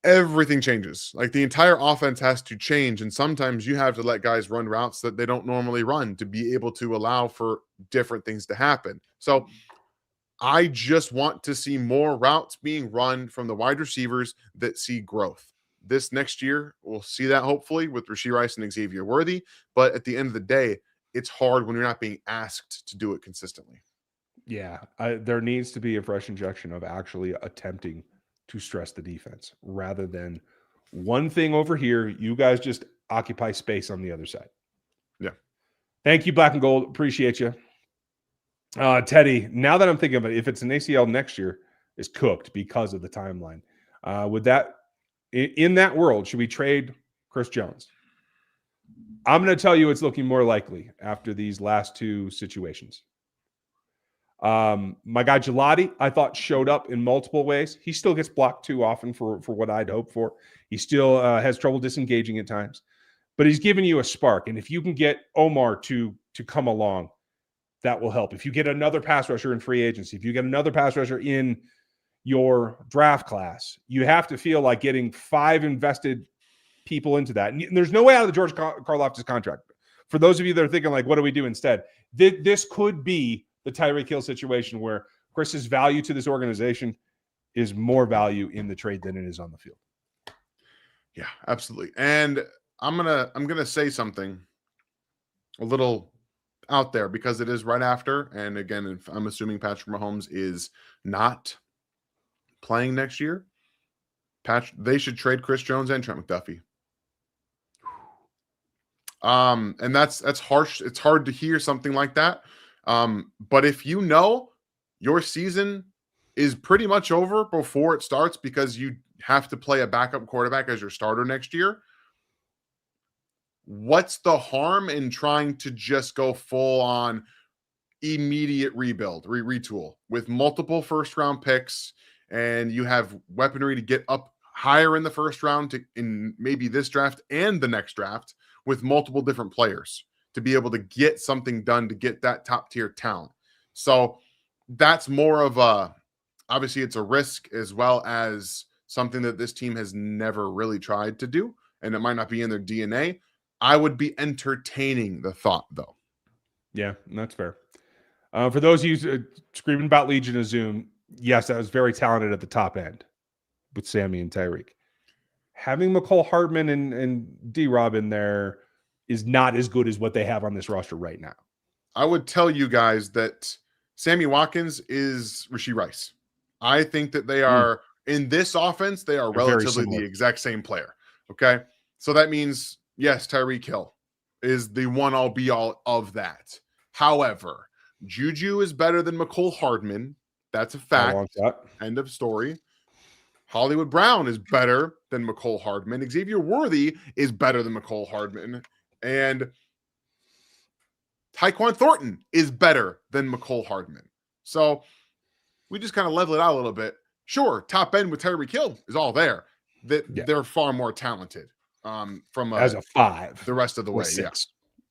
everything changes. The entire offense has to change. And sometimes you have to let guys run routes that they don't normally run to be able to allow for different things to happen. So I just want to see more routes being run from the wide receivers that see growth. This next year, we'll see that hopefully with Rashee Rice and Xavier Worthy. But at the end of the day, it's hard when you're not being asked to do it consistently. Yeah, there needs to be a fresh injection of actually attempting to stress the defense rather than one thing over here. You guys just occupy space on the other side. Yeah. Thank you, Black and Gold. Appreciate you. Teddy, now that I'm thinking about it, if it's an ACL next year, is cooked because of the timeline. Would that, in that world, should we trade Chris Jones? I'm going to tell you it's looking more likely after these last 2 situations. My guy Gelati, I thought showed up in multiple ways. He still gets blocked too often for what I'd hope for. He still has trouble disengaging at times, but he's giving you a spark. And if you can get Omar to come along, that will help. If you get another pass rusher in free agency, if you get another pass rusher in your draft class, you have to feel like getting 5 invested people into that. And there's no way out of the George Karlaftis contract. For those of you that are thinking what do we do instead? This could be the Tyreek Hill situation where Chris's value to this organization is more value in the trade than it is on the field. Yeah, absolutely. And I'm gonna say something a little out there because it is right after. And again, if I'm assuming Patrick Mahomes is not playing next year, they should trade Chris Jones and Trent McDuffie. And that's harsh. It's hard to hear something like that. But if you know your season is pretty much over before it starts because you have to play a backup quarterback as your starter next year, what's the harm in trying to just go full on immediate rebuild, retool with multiple first-round picks, and you have weaponry to get up higher in the first round in maybe this draft and the next draft with multiple different players to be able to get something done to get that top-tier talent. So that's more of obviously it's a risk as well as something that this team has never really tried to do, and it might not be in their DNA. I would be entertaining the thought, though. Yeah, that's fair. For those of you screaming about Legion of Zoom, yes, that was very talented at the top end with Sammy and Tyreek. Having McCole Hardman and D-Rob in there is not as good as what they have on this roster right now. I would tell you guys that Sammy Watkins is Rashee Rice. I think that they are, in this offense, they are relatively the exact same player. Okay? So that means, yes, Tyreek Hill is the one-all be-all of that. However, Juju is better than McCole Hardman. That's a fact. End of story. Hollywood Brown is better than McCole Hardman. Xavier Worthy is better than McCole Hardman. And Tyquan Thornton is better than McCole Hardman. So we just kind of level it out a little bit. Sure, top end with Tyreek Hill is all there. They're far more talented from as a 5 the rest of the way. 6.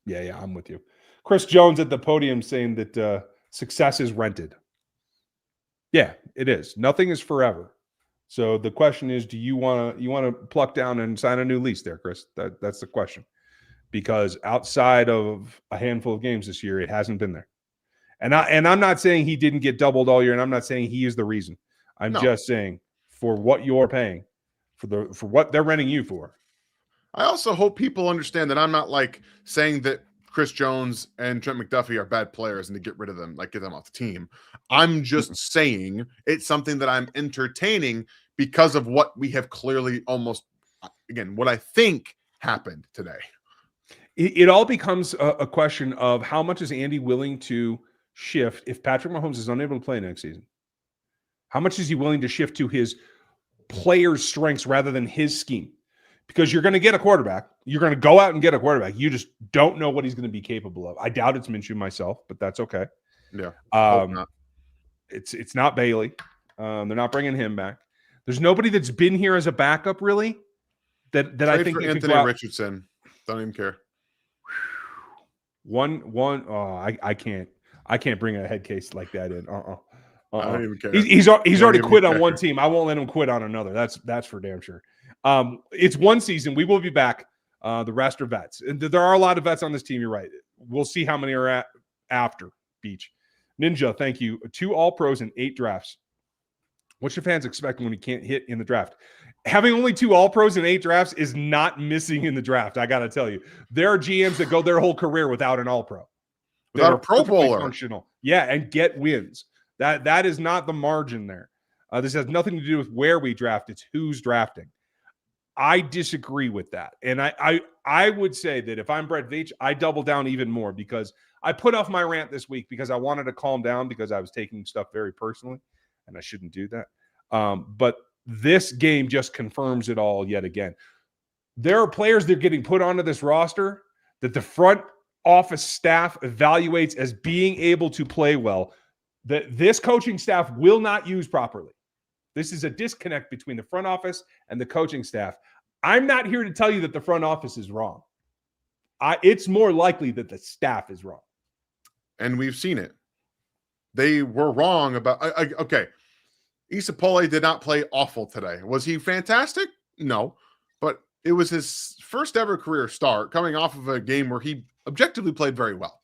Yeah, I'm with you. Chris Jones at the podium saying that success is rented. Yeah, it is. Nothing is forever. So the question is, do you want to pluck down and sign a new lease there, Chris? That's the question. Because outside of a handful of games this year, it hasn't been there. And I'm not saying he didn't get doubled all year, and I'm not saying he is the reason. I'm just saying for what you're paying, for what they're renting you for. I also hope people understand that I'm not like saying that Chris Jones and Trent McDuffie are bad players and to get rid of them, like get them off the team. I'm just saying it's something that I'm entertaining because of what we have clearly almost, again, what I think happened today. It all becomes a question of how much is Andy willing to shift if Patrick Mahomes is unable to play next season? How much is he willing to shift to his players' strengths rather than his scheme? Because you're going to get a quarterback. You're going to go out and get a quarterback. You just don't know what he's going to be capable of. I doubt it's Minshew myself, but that's okay. Yeah. It's not Bailey. They're not bringing him back. There's nobody that's been here as a backup, really, that I think for Anthony Richardson. Don't even care. I can't bring a head case like that in. I don't even care. He's already quit on one team. I won't let him quit on another. That's for damn sure. It's one season. We will be back. The rest are vets, and there are a lot of vets on this team. You're right. We'll see how many are after Beach. Ninja, thank you. 2 All-Pros and 8 drafts. What should fans expect when he can't hit in the draft? Having only 2 All-Pros and 8 drafts is not missing in the draft. I got to tell you, there are GMs that go their whole career without an All-Pro, without a Pro Bowler, functional, and get wins. That is not the margin there. This has nothing to do with where we draft; it's who's drafting. I disagree with that, and I would say that if I'm Brett Veach, I double down even more because I put off my rant this week because I wanted to calm down because I was taking stuff very personally, and I shouldn't do that. But this game just confirms it all yet again. There are players that are getting put onto this roster that the front office staff evaluates as being able to play well, that this coaching staff will not use properly. This is a disconnect between the front office and the coaching staff. I'm not here to tell you that the front office is wrong. It's more likely that the staff is wrong. And we've seen it. They were wrong about okay. Isapole did not play awful today. Was he fantastic? No. But it was his first ever career start coming off of a game where he objectively played very well.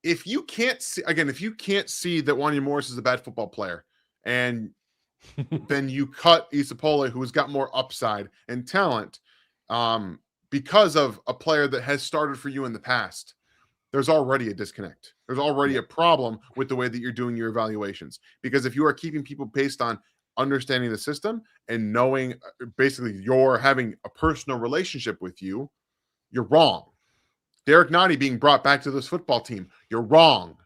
If you can't see that Wanya Morris is a bad football player, and then you cut Isapole, who's got more upside and talent, because of a player that has started for you in the past, there's already a disconnect. There's already a problem with the way that you're doing your evaluations. Because if you are keeping people based on understanding the system and knowing basically you're having a personal relationship with you, you're wrong. Derek Nottie being brought back to this football team, you're wrong.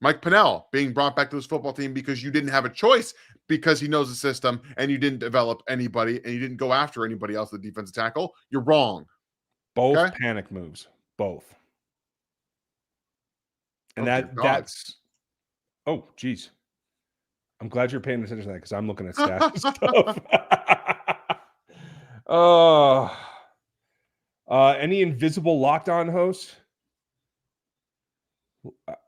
Mike Pennell being brought back to this football team because you didn't have a choice because he knows the system and you didn't develop anybody and you didn't go after anybody else at the defensive tackle, you're wrong. Both panic moves. Both. And that's oh, geez. I'm glad you're paying attention to that because I'm looking at stats and stuff. Any invisible Locked On hosts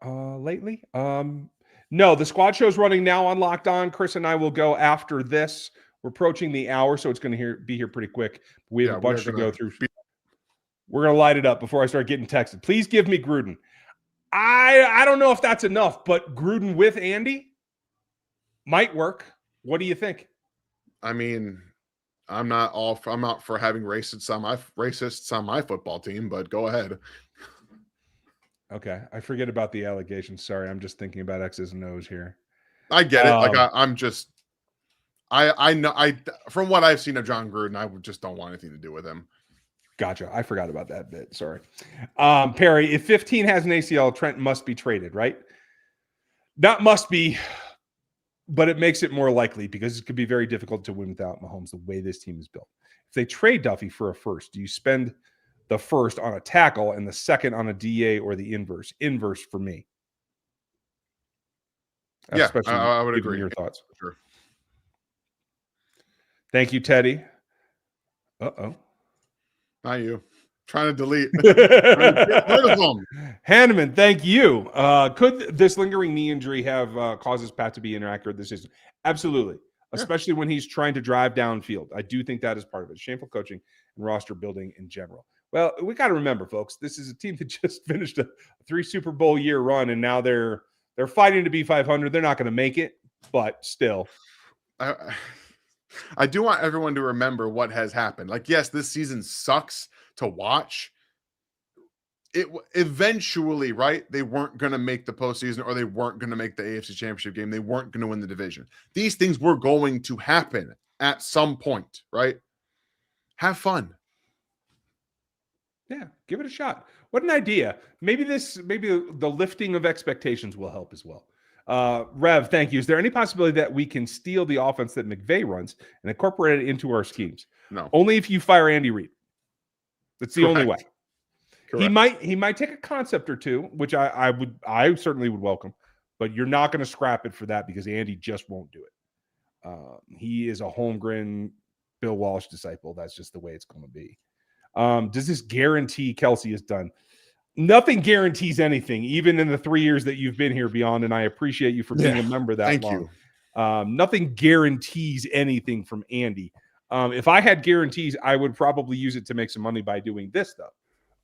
lately? No, the squad show's running now on Locked On. Chris and I will go after this. We're approaching the hour, so it's going to be here pretty quick. We have a bunch to go through. We're going to light it up before I start getting texted. Please give me Gruden. I don't know if that's enough, but Gruden with Andy might work. What do you think? I mean, I'm not for having racists on my football team, but go ahead. Okay, I forget about the allegations. Sorry, I'm just thinking about X's and O's here. I get it. Like I know from what I've seen of John Gruden, I just don't want anything to do with him. Gotcha. I forgot about that bit. Sorry. Perry, if 15 has an ACL, Trent must be traded, right? Not must be, but it makes it more likely because it could be very difficult to win without Mahomes the way this team is built. If they trade Duffy for a first, do you spend the first on a tackle and the second on a DA or the inverse? Inverse for me. Yeah, I would agree. Your thoughts. Sure. Thank you, Teddy. Uh-oh. Not you. Trying to delete. Trying to get rid of them. Hanneman, thank you. Could this lingering knee injury have causes Pat to be inaccurate this season? Absolutely, especially when he's trying to drive downfield. I do think that is part of it. Shameful coaching and roster building in general. Well, we got to remember, folks, this is a team that just finished a 3 Super Bowl year run, and now they're fighting to be 500. They're not going to make it, but still. I do want everyone to remember what has happened. Like, yes, this season sucks to watch. It eventually, right? They weren't going to make the postseason, or they weren't going to make the AFC Championship game. They weren't going to win the division. These things were going to happen at some point, right? Have fun. Yeah, give it a shot. What an idea. Maybe the lifting of expectations will help as well. Rev, thank you. Is there any possibility that we can steal the offense that McVay runs and incorporate it into our schemes? No. Only if you fire Andy Reid. That's the only way. Correct. He might take a concept or two, which I certainly would welcome, but you're not going to scrap it for that because Andy just won't do it. He is a holmgren Bill Walsh disciple. That's just the way it's going to be. Does this guarantee Kelce is done? Nothing guarantees anything, even in the 3 years that you've been here, Beyond, and I appreciate you for being a member that long. Thank you. Nothing guarantees anything from Andy. If I had guarantees, I would probably use it to make some money by doing this, though.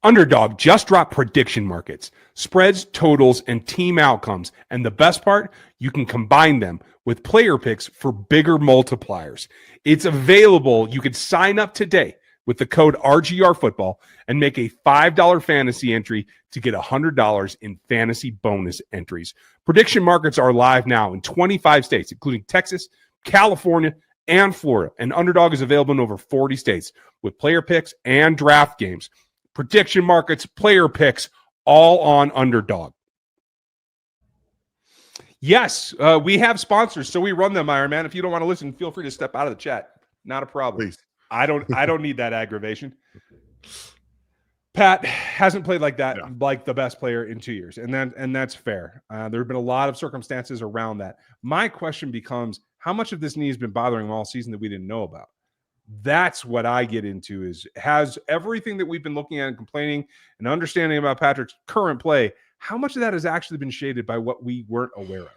Underdog just dropped prediction markets, spreads, totals, and team outcomes. And the best part, you can combine them with player picks for bigger multipliers. It's available. You could sign up today with the code RGR Football and make a $5 fantasy entry to get $100 in fantasy bonus entries. Prediction markets are live now in 25 states, including Texas, California, and Florida. And Underdog is available in over 40 states with player picks and draft games. Prediction markets, player picks, all on Underdog. Yes, we have sponsors, so we run them, Iron Man. If you don't want to listen, feel free to step out of the chat. Not a problem. Please. I don't need that aggravation. Pat hasn't played like that, like the best player in 2 years, and that's fair. There have been a lot of circumstances around that. My question becomes, how much of this knee has been bothering him all season that we didn't know about? That's what I get into is, has everything that we've been looking at and complaining and understanding about Patrick's current play, how much of that has actually been shaded by what we weren't aware of?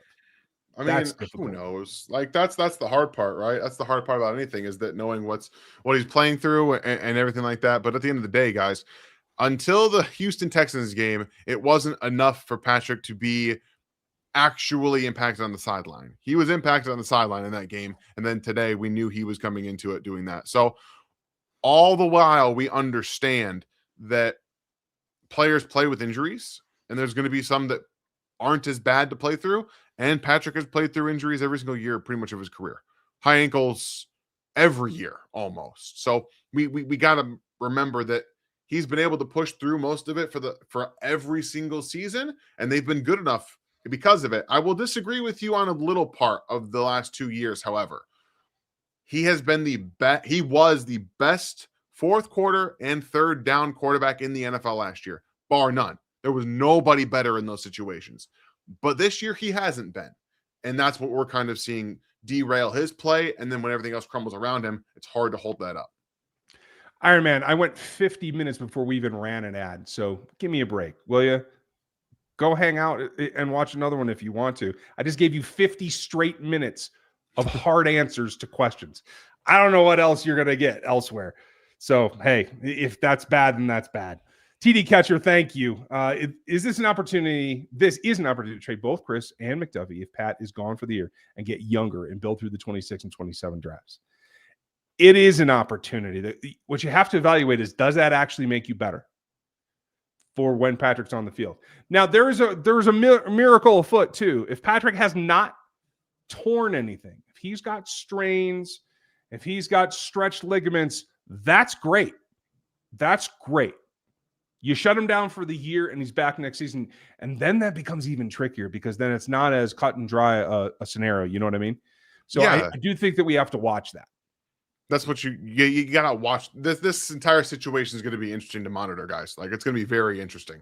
I mean, who knows? Like, that's the hard part, right? That's the hard part about anything, is that knowing what he's playing through and everything like that. But at the end of the day, guys, until the Houston Texans game, it wasn't enough for Patrick to be actually impacted on the sideline. He was impacted on the sideline in that game, and then today we knew he was coming into it doing that. So all the while we understand that players play with injuries, and there's going to be some that aren't as bad to play through, and Patrick has played through injuries every single year pretty much of his career. High ankles every year almost. So we got to remember that he's been able to push through most of it for every single season, and they've been good enough because of it. I will disagree with you on a little part of the last 2 years, however. He has been he was the best fourth quarter and third down quarterback in the NFL last year, bar none. There was nobody better in those situations. But this year he hasn't been. And that's what we're kind of seeing derail his play. And then when everything else crumbles around him, it's hard to hold that up. Iron Man, I went 50 minutes before we even ran an ad. So give me a break, will you? Go hang out and watch another one if you want to. I just gave you 50 straight minutes of hard answers to questions. I don't know what else you're going to get elsewhere. So, hey, if that's bad, then that's bad. TD Catcher, thank you. Is this an opportunity? This is an opportunity to trade both Chris and McDuffie if Pat is gone for the year and get younger and build through the 26 and 27 drafts. It is an opportunity. What you have to evaluate is, does that actually make you better for when Patrick's on the field? Now, there's a miracle afoot too. If Patrick has not torn anything, if he's got strains, if he's got stretched ligaments, that's great. That's great. You shut him down for the year and he's back next season. And then that becomes even trickier because then it's not as cut and dry a scenario. You know what I mean? So yeah. I do think that we have to watch that. That's what you gotta watch. This entire situation is going to be interesting to monitor, guys. Like, it's going to be very interesting.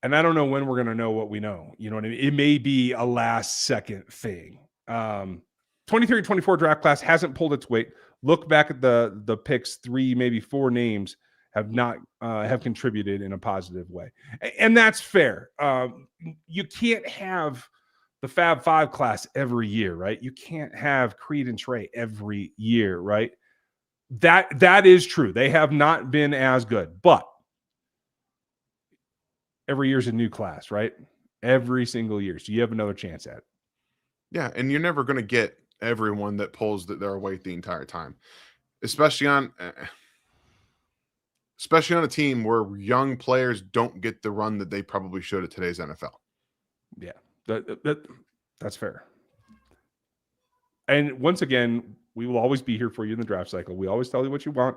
And I don't know when we're going to know what we know. You know what I mean? It may be a last second thing. 23 and 24 draft class hasn't pulled its weight. Look back at the picks, 3, maybe 4 names, have not have contributed in a positive way, and that's fair. You can't have the Fab Five class every year, right? You can't have Creed and Trey every year, right? That is true. They have not been as good, but every year's a new class, right? Every single year, so you have another chance at it. Yeah, and you're never going to get everyone that pulls their weight the entire time, especially on a team where young players don't get the run that they probably should at today's NFL. Yeah, that's fair. And once again, we will always be here for you in the draft cycle. We always tell you what you want.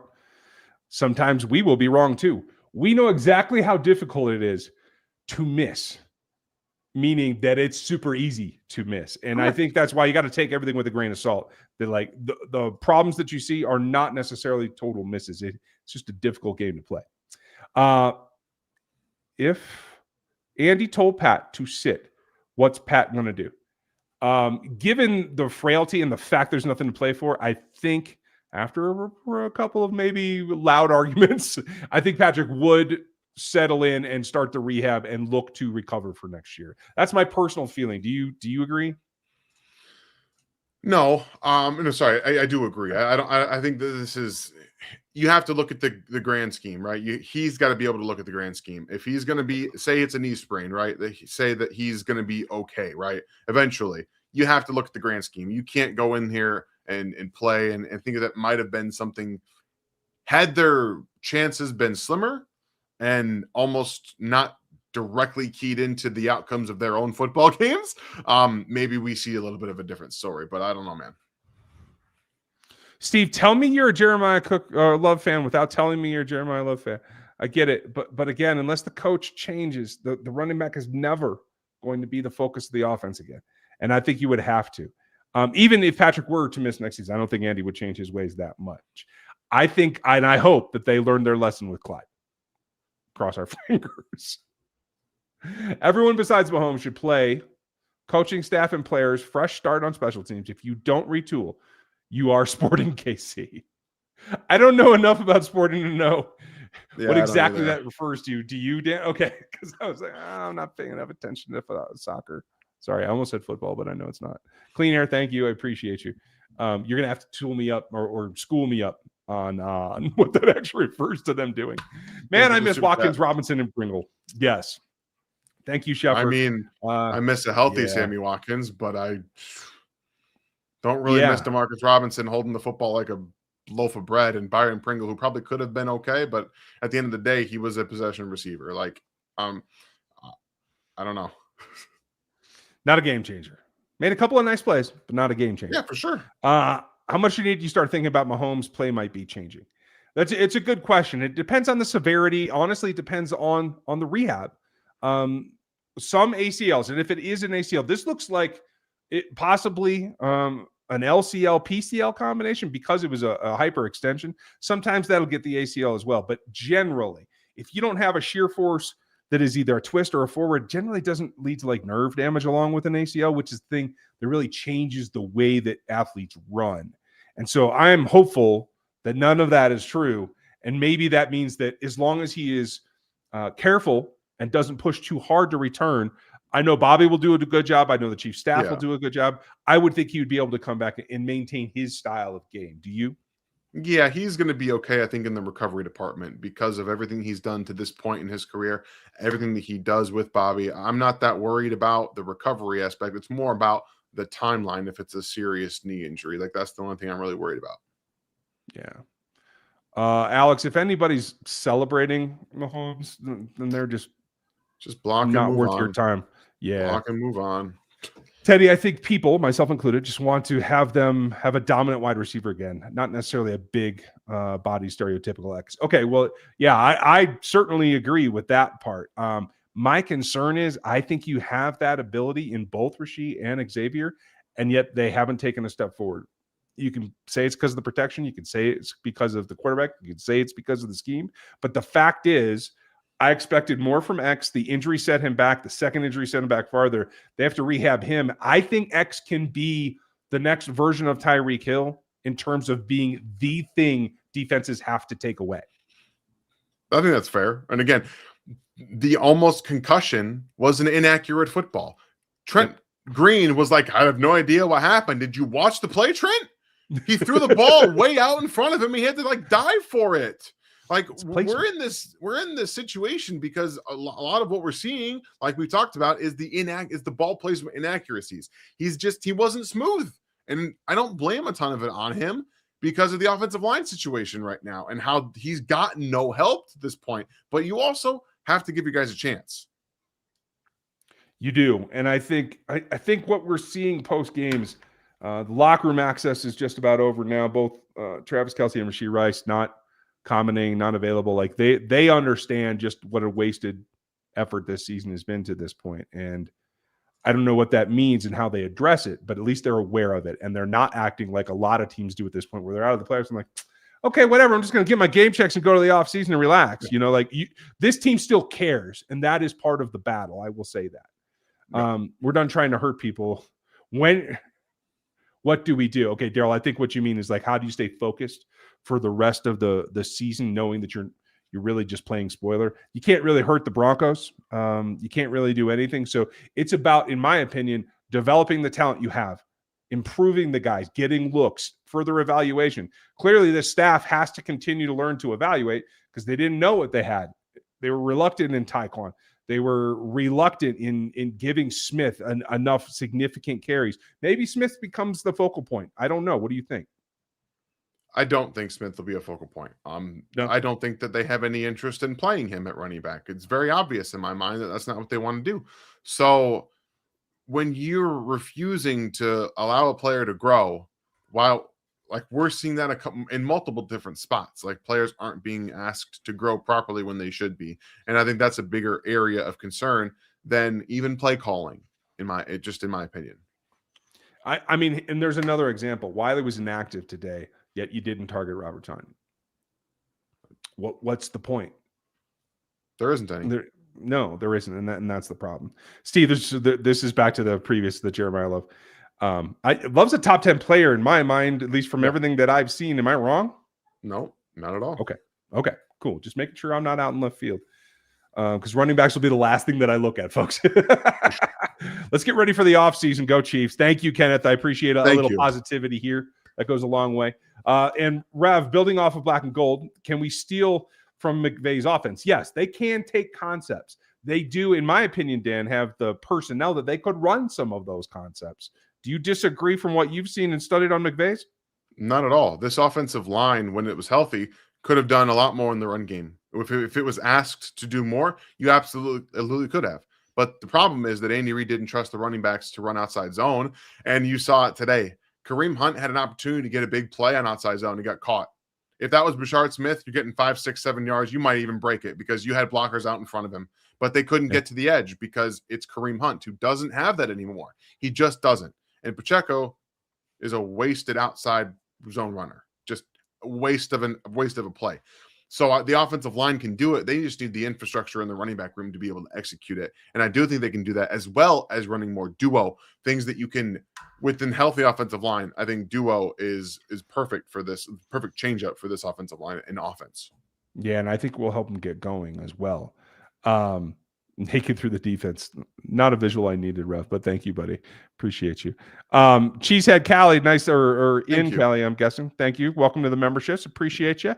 Sometimes we will be wrong too. We know exactly how difficult it is to miss, meaning that it's super easy to miss. And I think that's why you got to take everything with a grain of salt. That like the problems that you see are not necessarily total misses. It's just a difficult game to play. If Andy told Pat to sit, what's Pat going to do? Given the frailty and the fact there's nothing to play for, I think after a couple of maybe loud arguments, I think Patrick would settle in and start the rehab and look to recover for next year. That's my personal feeling. Do you agree? No, no, sorry, I do agree. I think that this is, you have to look at the grand scheme, right? He's got to be able to look at the grand scheme. If he's going to be, say it's a knee sprain, right? They say that he's going to be okay, right? Eventually, you have to look at the grand scheme. You can't go in here and play and think that might have been something, had their chances been slimmer and almost not directly keyed into the outcomes of their own football games, maybe we see a little bit of a different story, but I don't know, man. Steve, tell me you're a Jeremiah Cook Love fan without telling me you're a Jeremiah Love fan. I get it, but again, unless the coach changes, the running back is never going to be the focus of the offense again, and I think you would have to. Even if Patrick were to miss next season, I don't think Andy would change his ways that much. I think, and I hope that they learned their lesson with Clyde. Cross our fingers. Everyone besides Mahomes should play. Coaching staff and players, fresh start on special teams. If you don't retool, you are Sporting KC. I don't know enough about Sporting to know what exactly that refers to. Do you, Dan? Okay, because I was like, I'm not paying enough attention to soccer. Sorry, I almost said football, but I know it's not. Clean Air, thank you. I appreciate you. You're going to have to tool me up or school me up on what that actually refers to them doing. Man, I miss Watkins, Robinson, and Pringle. Yes. Thank you, Shepard. I mean, I miss a healthy Sammy Watkins, but I don't really miss DeMarcus Robinson holding the football like a loaf of bread, and Byron Pringle, who probably could have been okay, but at the end of the day, he was a possession receiver. Like, I don't know. Not a game changer. Made a couple of nice plays, but not a game changer. Yeah, for sure. How much you start thinking about Mahomes' play might be changing? It's a good question. It depends on the severity. Honestly, it depends on the rehab. Some ACLs, and if it is an ACL, this looks like it possibly an LCL PCL combination because it was a hyperextension. Sometimes that'll get the ACL as well, but generally, if you don't have a shear force that is either a twist or a forward, generally doesn't lead to like nerve damage along with an ACL, which is the thing that really changes the way that athletes run. And so I'm hopeful that none of that is true, and maybe that means that as long as he is careful and doesn't push too hard to return, I know Bobby will do a good job. I know the chief staff will do a good job. I would think he would be able to come back and maintain his style of game. Do you? Yeah, he's going to be okay, I think, in the recovery department because of everything he's done to this point in his career, everything that he does with Bobby. I'm not that worried about the recovery aspect. It's more about the timeline if it's a serious knee injury. Like, that's the only thing I'm really worried about. Yeah. Alex, if anybody's celebrating Mahomes, then they're just block and not move worth on. your time. Yeah. Block and move on. Teddy, I think people, myself included, just want to have them have a dominant wide receiver again, not necessarily a big body stereotypical X. Okay, well, yeah, I certainly agree with that part. My concern is I think you have that ability in both Rasheed and Xavier, and yet they haven't taken a step forward. You can say it's because of the protection. You can say it's because of the quarterback. You can say it's because of the scheme. But the fact is, I expected more from X. The injury set him back. The second injury set him back farther. They have to rehab him. I think X can be the next version of Tyreek Hill in terms of being the thing defenses have to take away. I think that's fair. And again, the almost concussion was an inaccurate football. Trent Green was like, I have no idea what happened. Did you watch the play, Trent? He threw the ball way out in front of him. He had to like dive for it. Like we're in this situation because a lot of what we're seeing, like we talked about, is the ball placement inaccuracies. He wasn't smooth, and I don't blame a ton of it on him because of the offensive line situation right now and how he's gotten no help to this point. But you also have to give you guys a chance. You do, and I think what we're seeing post games, the locker room access is just about over now. Both Travis Kelce and Rashee Rice not commenting, not available. Like they understand just what a wasted effort this season has been to this point. And I don't know what that means and how they address it, but at least they're aware of it. And they're not acting like a lot of teams do at this point where they're out of the playoffs. I'm like, okay, whatever. I'm just going to get my game checks and go to the offseason and relax. You know, like this team still cares. And that is part of the battle. I will say that. We're done trying to hurt people. What do we do? Okay, Daryl, I think what you mean is like, how do you stay focused for the rest of the season, knowing that you're really just playing spoiler? You can't really hurt the Broncos. You can't really do anything. So it's about, in my opinion, developing the talent you have, improving the guys, getting looks, further evaluation. Clearly, this staff has to continue to learn to evaluate because they didn't know what they had. They were reluctant in Tyquan. They were reluctant in giving Smith enough significant carries. Maybe Smith becomes the focal point. I don't know. What do you think? I don't think Smith will be a focal point. No. I don't think that they have any interest in playing him at running back. It's very obvious in my mind that that's not what they want to do. So when you're refusing to allow a player to grow, while like we're seeing that in multiple different spots, like players aren't being asked to grow properly when they should be. And I think that's a bigger area of concern than even play calling in my opinion. I mean, and there's another example. Wiley was inactive today, yet you didn't target Robert Tonyan. What's the point? There isn't any. There isn't, and that's the problem. Steve, this is back to the Jeremiah Love. Love's a top 10 player in my mind, at least from everything that I've seen. Am I wrong? No, not at all. Okay, cool. Just making sure I'm not out in left field. Because running backs will be the last thing that I look at, folks. Let's get ready for the offseason. Go Chiefs. Thank you, Kenneth. I appreciate a little positivity here. That goes a long way. And Rev, building off of black and gold, can we steal from McVay's offense? Yes, they can take concepts. They do, in my opinion, Dan, have the personnel that they could run some of those concepts. Do you disagree from what you've seen and studied on McVay's? Not at all. This offensive line, when it was healthy, could have done a lot more in the run game. If it was asked to do more, you absolutely could have. But the problem is that Andy Reid didn't trust the running backs to run outside zone, and you saw it today. Kareem Hunt had an opportunity to get a big play on outside zone. He got caught. If that was Bashard Smith, you're getting 5, 6, 7 yards. You might even break it because you had blockers out in front of him. But they couldn't get to the edge because it's Kareem Hunt, who doesn't have that anymore. He just doesn't. And Pacheco is a wasted outside zone runner. Just a waste of a play. So the offensive line can do it. They just need the infrastructure in the running back room to be able to execute it. And I do think they can do that, as well as running more duo, things that you can within healthy offensive line. I think duo is perfect for this, perfect change up for this offensive line and offense. Yeah, and I think we'll help them get going as well. Naked through the defense. Not a visual I needed, Rev, but thank you, buddy. Appreciate you. Cheesehead Callie, nice or in Callie, I'm guessing. Thank you. Welcome to the memberships. Appreciate you.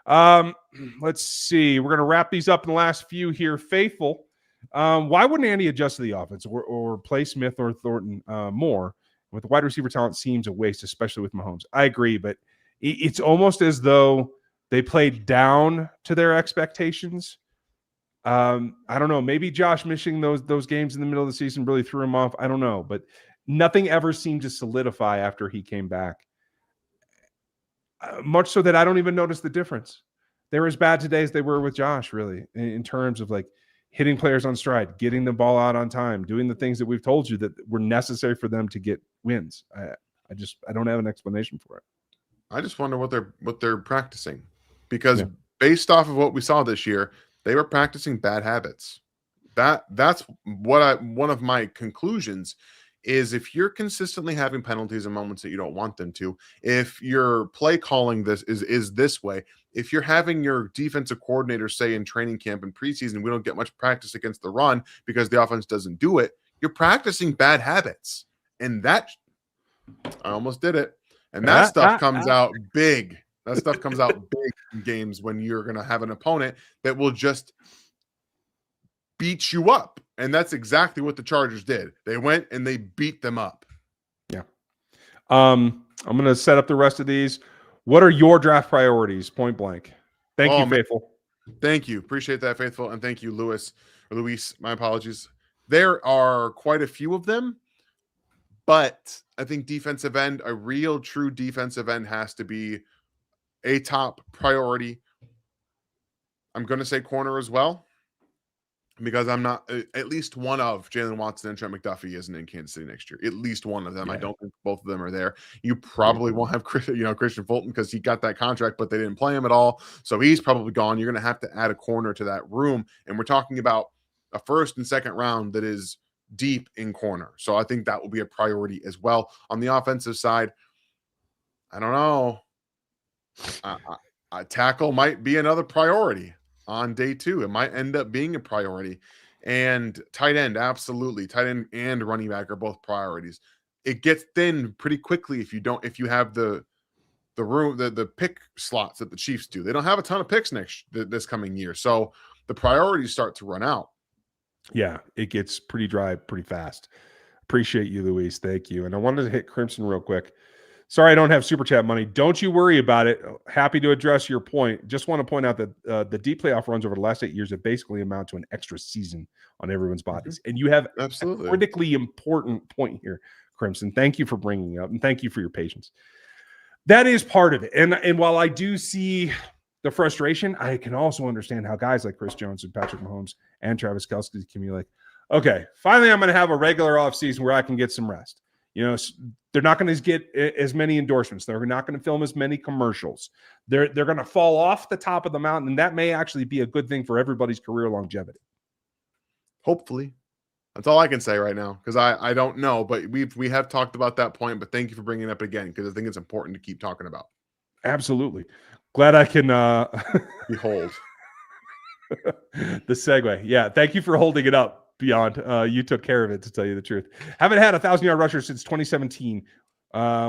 Let's see. We're going to wrap these up in the last few here. Faithful. Why wouldn't Andy adjust to the offense or play Smith or Thornton more? With the wide receiver talent seems a waste, especially with Mahomes. I agree, but it's almost as though they played down to their expectations. I don't know. Maybe Josh missing those games in the middle of the season really threw him off. I don't know, but nothing ever seemed to solidify after he came back. Much so that I don't even notice the difference. They're as bad today as they were with Josh, really, in terms of like hitting players on stride, getting the ball out on time, doing the things that we've told you that were necessary for them to get wins. I don't have an explanation for it. I just wonder what they're practicing, because based off of what we saw this year, they were practicing bad habits. That's one of my conclusions is if you're consistently having penalties and moments that you don't want them to, if your play calling this is this way, if you're having your defensive coordinator say in training camp and preseason, we don't get much practice against the run because the offense doesn't do it, you're practicing bad habits. And that, I almost did it. And that stuff comes out big. That stuff comes out big in games when you're going to have an opponent that will just beat you up. And that's exactly what the Chargers did. They went and they beat them up. Yeah. I'm going to set up the rest of these. What are your draft priorities? Point blank. Thank you, Faithful. Thank you. Appreciate that, Faithful. And thank you, Luis. My apologies. There are quite a few of them, but I think defensive end, a real true defensive end, has to be a top priority. I'm going to say corner as well, because I'm not, at least one of Jalen Watson and Trent McDuffie isn't in Kansas City next year. At least one of them. Yeah. I don't think both of them are there. You probably won't have Christian Fulton because he got that contract, but they didn't play him at all. So he's probably gone. You're going to have to add a corner to that room. And we're talking about a first and second round that is deep in corner. So I think that will be a priority as well. On the offensive side, I don't know. Tackle might be another priority. On day 2, it might end up being a priority. And tight end, absolutely. Tight end and running back are both priorities. It gets thin pretty quickly if you have the room, the pick slots that the Chiefs do. They don't have a ton of picks this coming year. So the priorities start to run out. Yeah, it gets pretty dry pretty fast. Appreciate you, Luis. Thank you. And I wanted to hit Crimson real quick. Sorry, I don't have super chat money. Don't you worry about it. Happy to address your point. Just want to point out that the deep playoff runs over the last 8 years have basically amount to an extra season on everyone's bodies. And you have a critically important point here, Crimson. Thank you for bringing it up, and thank you for your patience. That is part of it. And while I do see the frustration, I can also understand how guys like Chris Jones and Patrick Mahomes and Travis Kelce can be like, okay, finally I'm going to have a regular offseason where I can get some rest. They're not going to get as many endorsements. They're not going to film as many commercials. They're going to fall off the top of the mountain, and that may actually be a good thing for everybody's career longevity. Hopefully. That's all I can say right now, because I don't know, but we have talked about that point, but thank you for bringing it up again, because I think it's important to keep talking about. Absolutely. Glad I can behold the segue. Yeah, thank you for holding it up. Beyond, you took care of it, to tell you the truth. Haven't had a 1,000-yard rusher since 2017.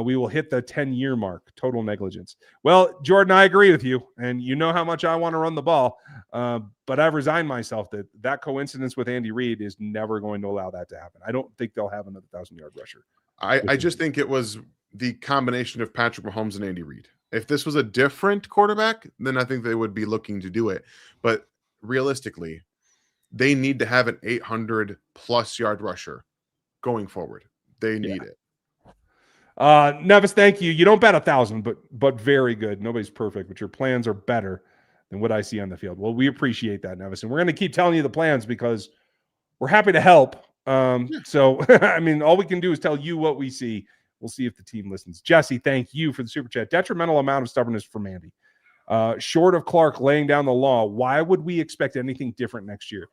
We will hit the 10-year mark. Total negligence. Well, Jordan, I agree with you, and you know how much I want to run the ball, but I've resigned myself that coincidence with Andy Reid is never going to allow that to happen. I don't think they'll have another 1,000-yard rusher. I just think it was the combination of Patrick Mahomes and Andy Reid. If this was a different quarterback, then I think they would be looking to do it. But realistically, they need to have an 800+ yard rusher going forward. They need it. Nevis, thank you. You don't bet 1,000, but very good. Nobody's perfect, but your plans are better than what I see on the field. Well, we appreciate that, Nevis, and we're going to keep telling you the plans because we're happy to help. So, I mean, all we can do is tell you what we see. We'll see if the team listens. Jesse, thank you for the super chat. Detrimental amount of stubbornness from Andy. Short of Clark laying down the law, why would we expect anything different next year?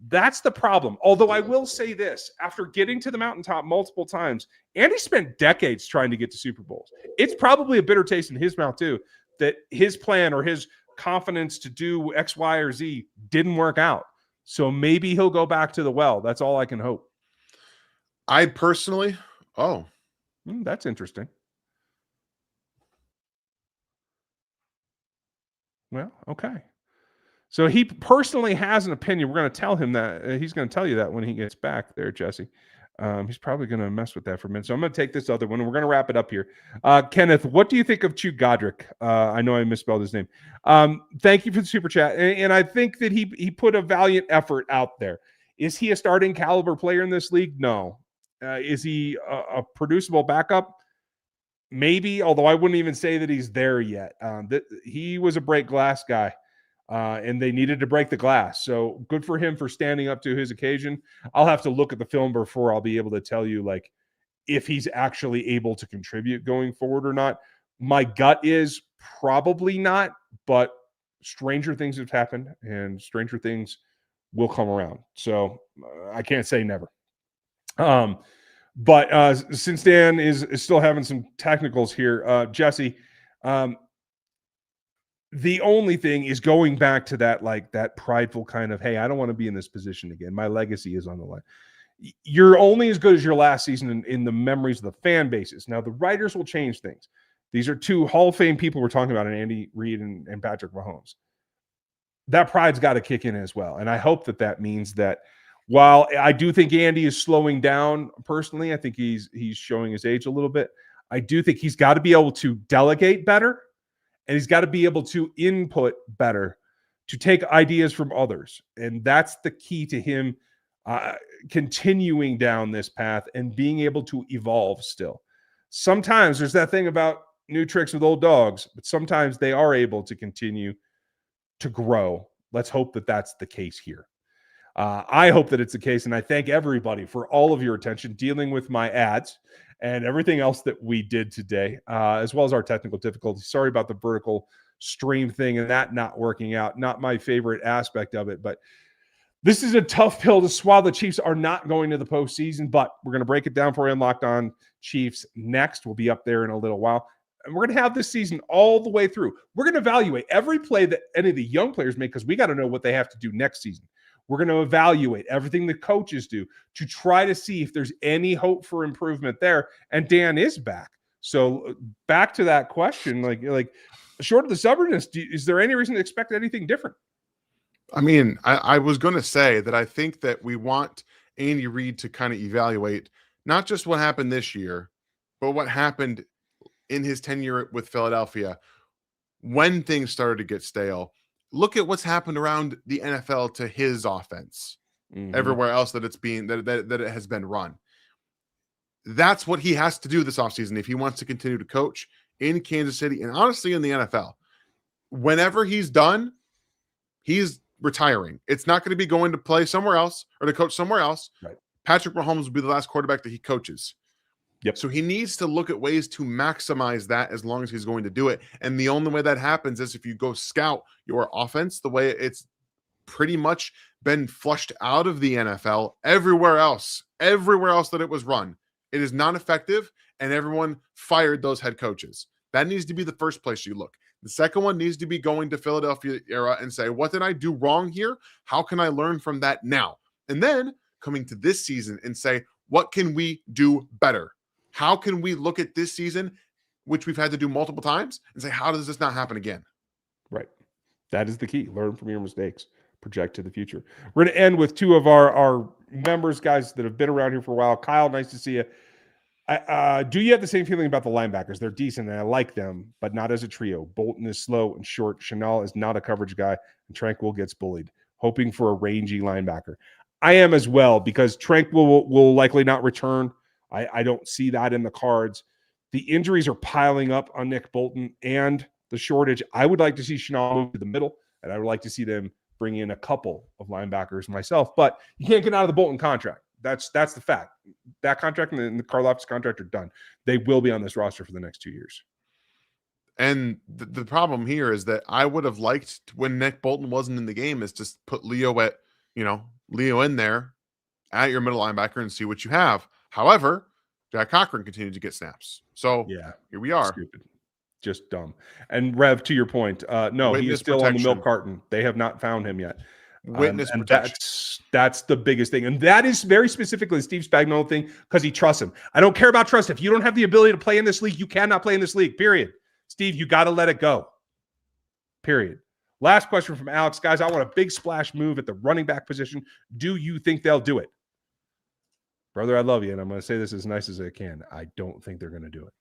That's the problem. Although I will say this, after getting to the mountaintop multiple times, Andy spent decades trying to get to Super Bowls. It's probably a bitter taste in his mouth too, that his plan or his confidence to do X, Y, or Z didn't work out. So maybe he'll go back to the well. That's all I can hope. I personally, that's interesting. Well, okay. So he personally has an opinion. We're going to tell him that. He's going to tell you that when he gets back there, Jesse. He's probably going to mess with that for a minute. So I'm going to take this other one, and we're going to wrap it up here. Kenneth, what do you think of Chu Godric? I know I misspelled his name. Thank you for the super chat. And I think that he put a valiant effort out there. Is he a starting caliber player in this league? No. Is he a producible backup? Maybe, although I wouldn't even say that he's there yet. He was a break glass guy. And they needed to break the glass. So good for him for standing up to his occasion. I'll have to look at the film before I'll be able to tell you, like, if he's actually able to contribute going forward or not. My gut is probably not, but stranger things have happened and stranger things will come around. So I can't say never. But since Dan is still having some technicals here, Jesse, the only thing is going back to that prideful kind of, hey, I don't want to be in this position again. My legacy is on the line. You're only as good as your last season in the memories of the fan bases. Now, the writers will change things. These are two Hall of Fame people we're talking about, Andy Reid and Patrick Mahomes. That pride's got to kick in as well. And I hope that means that while I do think Andy is slowing down personally, I think he's showing his age a little bit. I do think he's got to be able to delegate better, and he's got to be able to input better, to take ideas from others. And that's the key to him continuing down this path and being able to evolve still. Sometimes there's that thing about new tricks with old dogs, but sometimes they are able to continue to grow. Let's hope that that's the case here. I hope that it's the case, and I thank everybody for all of your attention dealing with my ads and everything else that we did today, as well as our technical difficulties. Sorry about the vertical stream thing and that not working out. Not my favorite aspect of it, but this is a tough pill to swallow. The Chiefs are not going to the postseason, but we're going to break it down for you on Locked On Chiefs next. We'll be up there in a little while. And we're going to have this season all the way through. We're going to evaluate every play that any of the young players make because we got to know what they have to do next season. We're going to evaluate everything the coaches do to try to see if there's any hope for improvement there. And Dan is back. So back to that question, like short of the stubbornness, is there any reason to expect anything different? I mean, I was going to say that I think that we want Andy Reid to kind of evaluate not just what happened this year, but what happened in his tenure with Philadelphia when things started to get stale. Look at what's happened around the NFL to his offense, everywhere else that it's being that it has been run. That's what he has to do this offseason if he wants to continue to coach in Kansas City and honestly in the NFL. Whenever he's done, he's retiring. It's not going to be going to play somewhere else or to coach somewhere else. Right. Patrick Mahomes will be the last quarterback that he coaches. Yep. So he needs to look at ways to maximize that as long as he's going to do it. And the only way that happens is if you go scout your offense the way it's pretty much been flushed out of the NFL everywhere else that it was run. It is not effective, and everyone fired those head coaches. That needs to be the first place you look. The second one needs to be going to Philadelphia era and say, what did I do wrong here? How can I learn from that now? And then coming to this season and say, what can we do better? How can we look at this season, which we've had to do multiple times, and say, how does this not happen again? Right. That is the key. Learn from your mistakes. Project to the future. We're going to end with two of our members, guys that have been around here for a while. Kyle, nice to see you. Do you have the same feeling about the linebackers? They're decent, and I like them, but not as a trio. Bolton is slow and short. Chanel is not a coverage guy, and Tranquil gets bullied. Hoping for a rangy linebacker. I am as well, because Tranquil will likely not return. I don't see that in the cards. The injuries are piling up on Nick Bolton and the shortage. I would like to see Chanel move to the middle, and I would like to see them bring in a couple of linebackers myself. But you can't get out of the Bolton contract. That's the fact. That contract and the Karlaftis contract are done. They will be on this roster for the next 2 years. And the problem here is that I would have liked when Nick Bolton wasn't in the game is just put Leo in there at your middle linebacker and see what you have. However, Jack Cochran continued to get snaps. So yeah, here we are. Stupid. Just dumb. And Rev, to your point, no, he is still on the milk carton. They have not found him yet. Witness and protection. That's the biggest thing. And that is very specifically the Steve Spagnuolo thing, because he trusts him. I don't care about trust. If you don't have the ability to play in this league, you cannot play in this league, period. Steve, you got to let it go. Period. Last question from Alex. Guys, I want a big splash move at the running back position. Do you think they'll do it? Brother, I love you, and I'm going to say this as nice as I can. I don't think they're going to do it.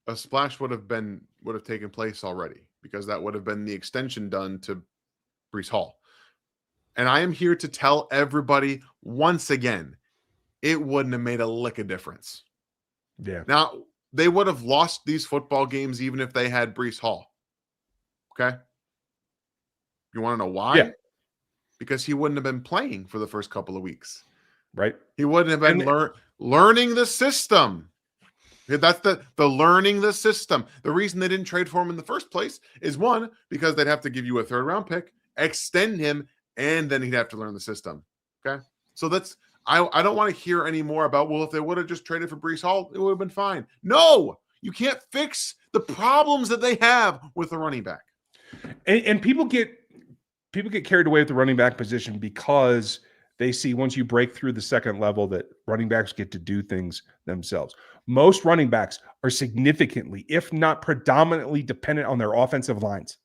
A splash would have taken place already, because that would have been the extension done to Breece Hall. And I am here to tell everybody once again, it wouldn't have made a lick of difference. Yeah. Now, they would have lost these football games even if they had Breece Hall. Okay? You want to know why? Yeah. Because he wouldn't have been playing for the first couple of weeks. Right. He wouldn't have been learning the system. That's the learning the system. The reason they didn't trade for him in the first place is, one, because they'd have to give you a third-round pick, extend him, and then he'd have to learn the system. Okay? So I don't want to hear any more about, well, if they would have just traded for Breece Hall, it would have been fine. No, you can't fix the problems that they have with the running back. And people get carried away with the running back position because they see once you break through the second level that running backs get to do things themselves. Most running backs are significantly, if not predominantly, dependent on their offensive lines.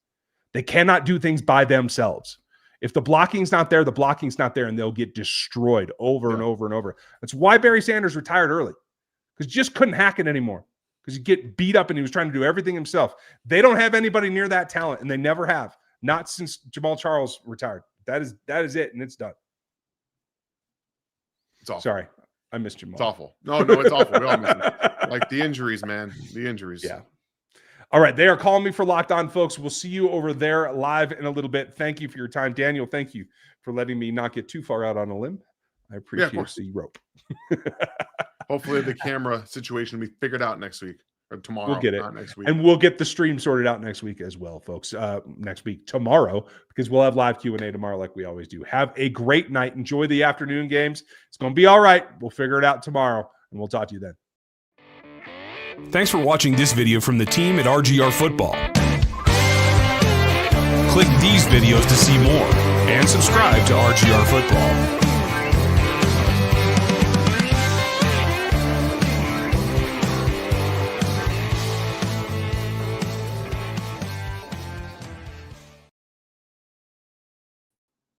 They cannot do things by themselves. If the blocking's not there, the blocking's not there, and they'll get destroyed over and over and over. That's why Barry Sanders retired early, because he just couldn't hack it anymore, because he'd get beat up and he was trying to do everything himself. They don't have anybody near that talent, and they never have. Not since Jamal Charles retired. That is it, and it's done. It's awful. Sorry, I missed Jamal. It's awful. No, it's awful. We all miss it. Like the injuries, man. The injuries. Yeah. All right, they are calling me for Locked On, folks. We'll see you over there live in a little bit. Thank you for your time. Daniel, thank you for letting me not get too far out on a limb. I appreciate the rope. Hopefully the camera situation will be figured out next week or tomorrow. We'll get it. Next week. And we'll get the stream sorted out next week as well, folks. Next week, tomorrow, because we'll have live Q&A tomorrow like we always do. Have a great night. Enjoy the afternoon games. It's going to be all right. We'll figure it out tomorrow, and we'll talk to you then. Thanks for watching this video from the team at RGR Football. Click these videos to see more and subscribe to RGR Football.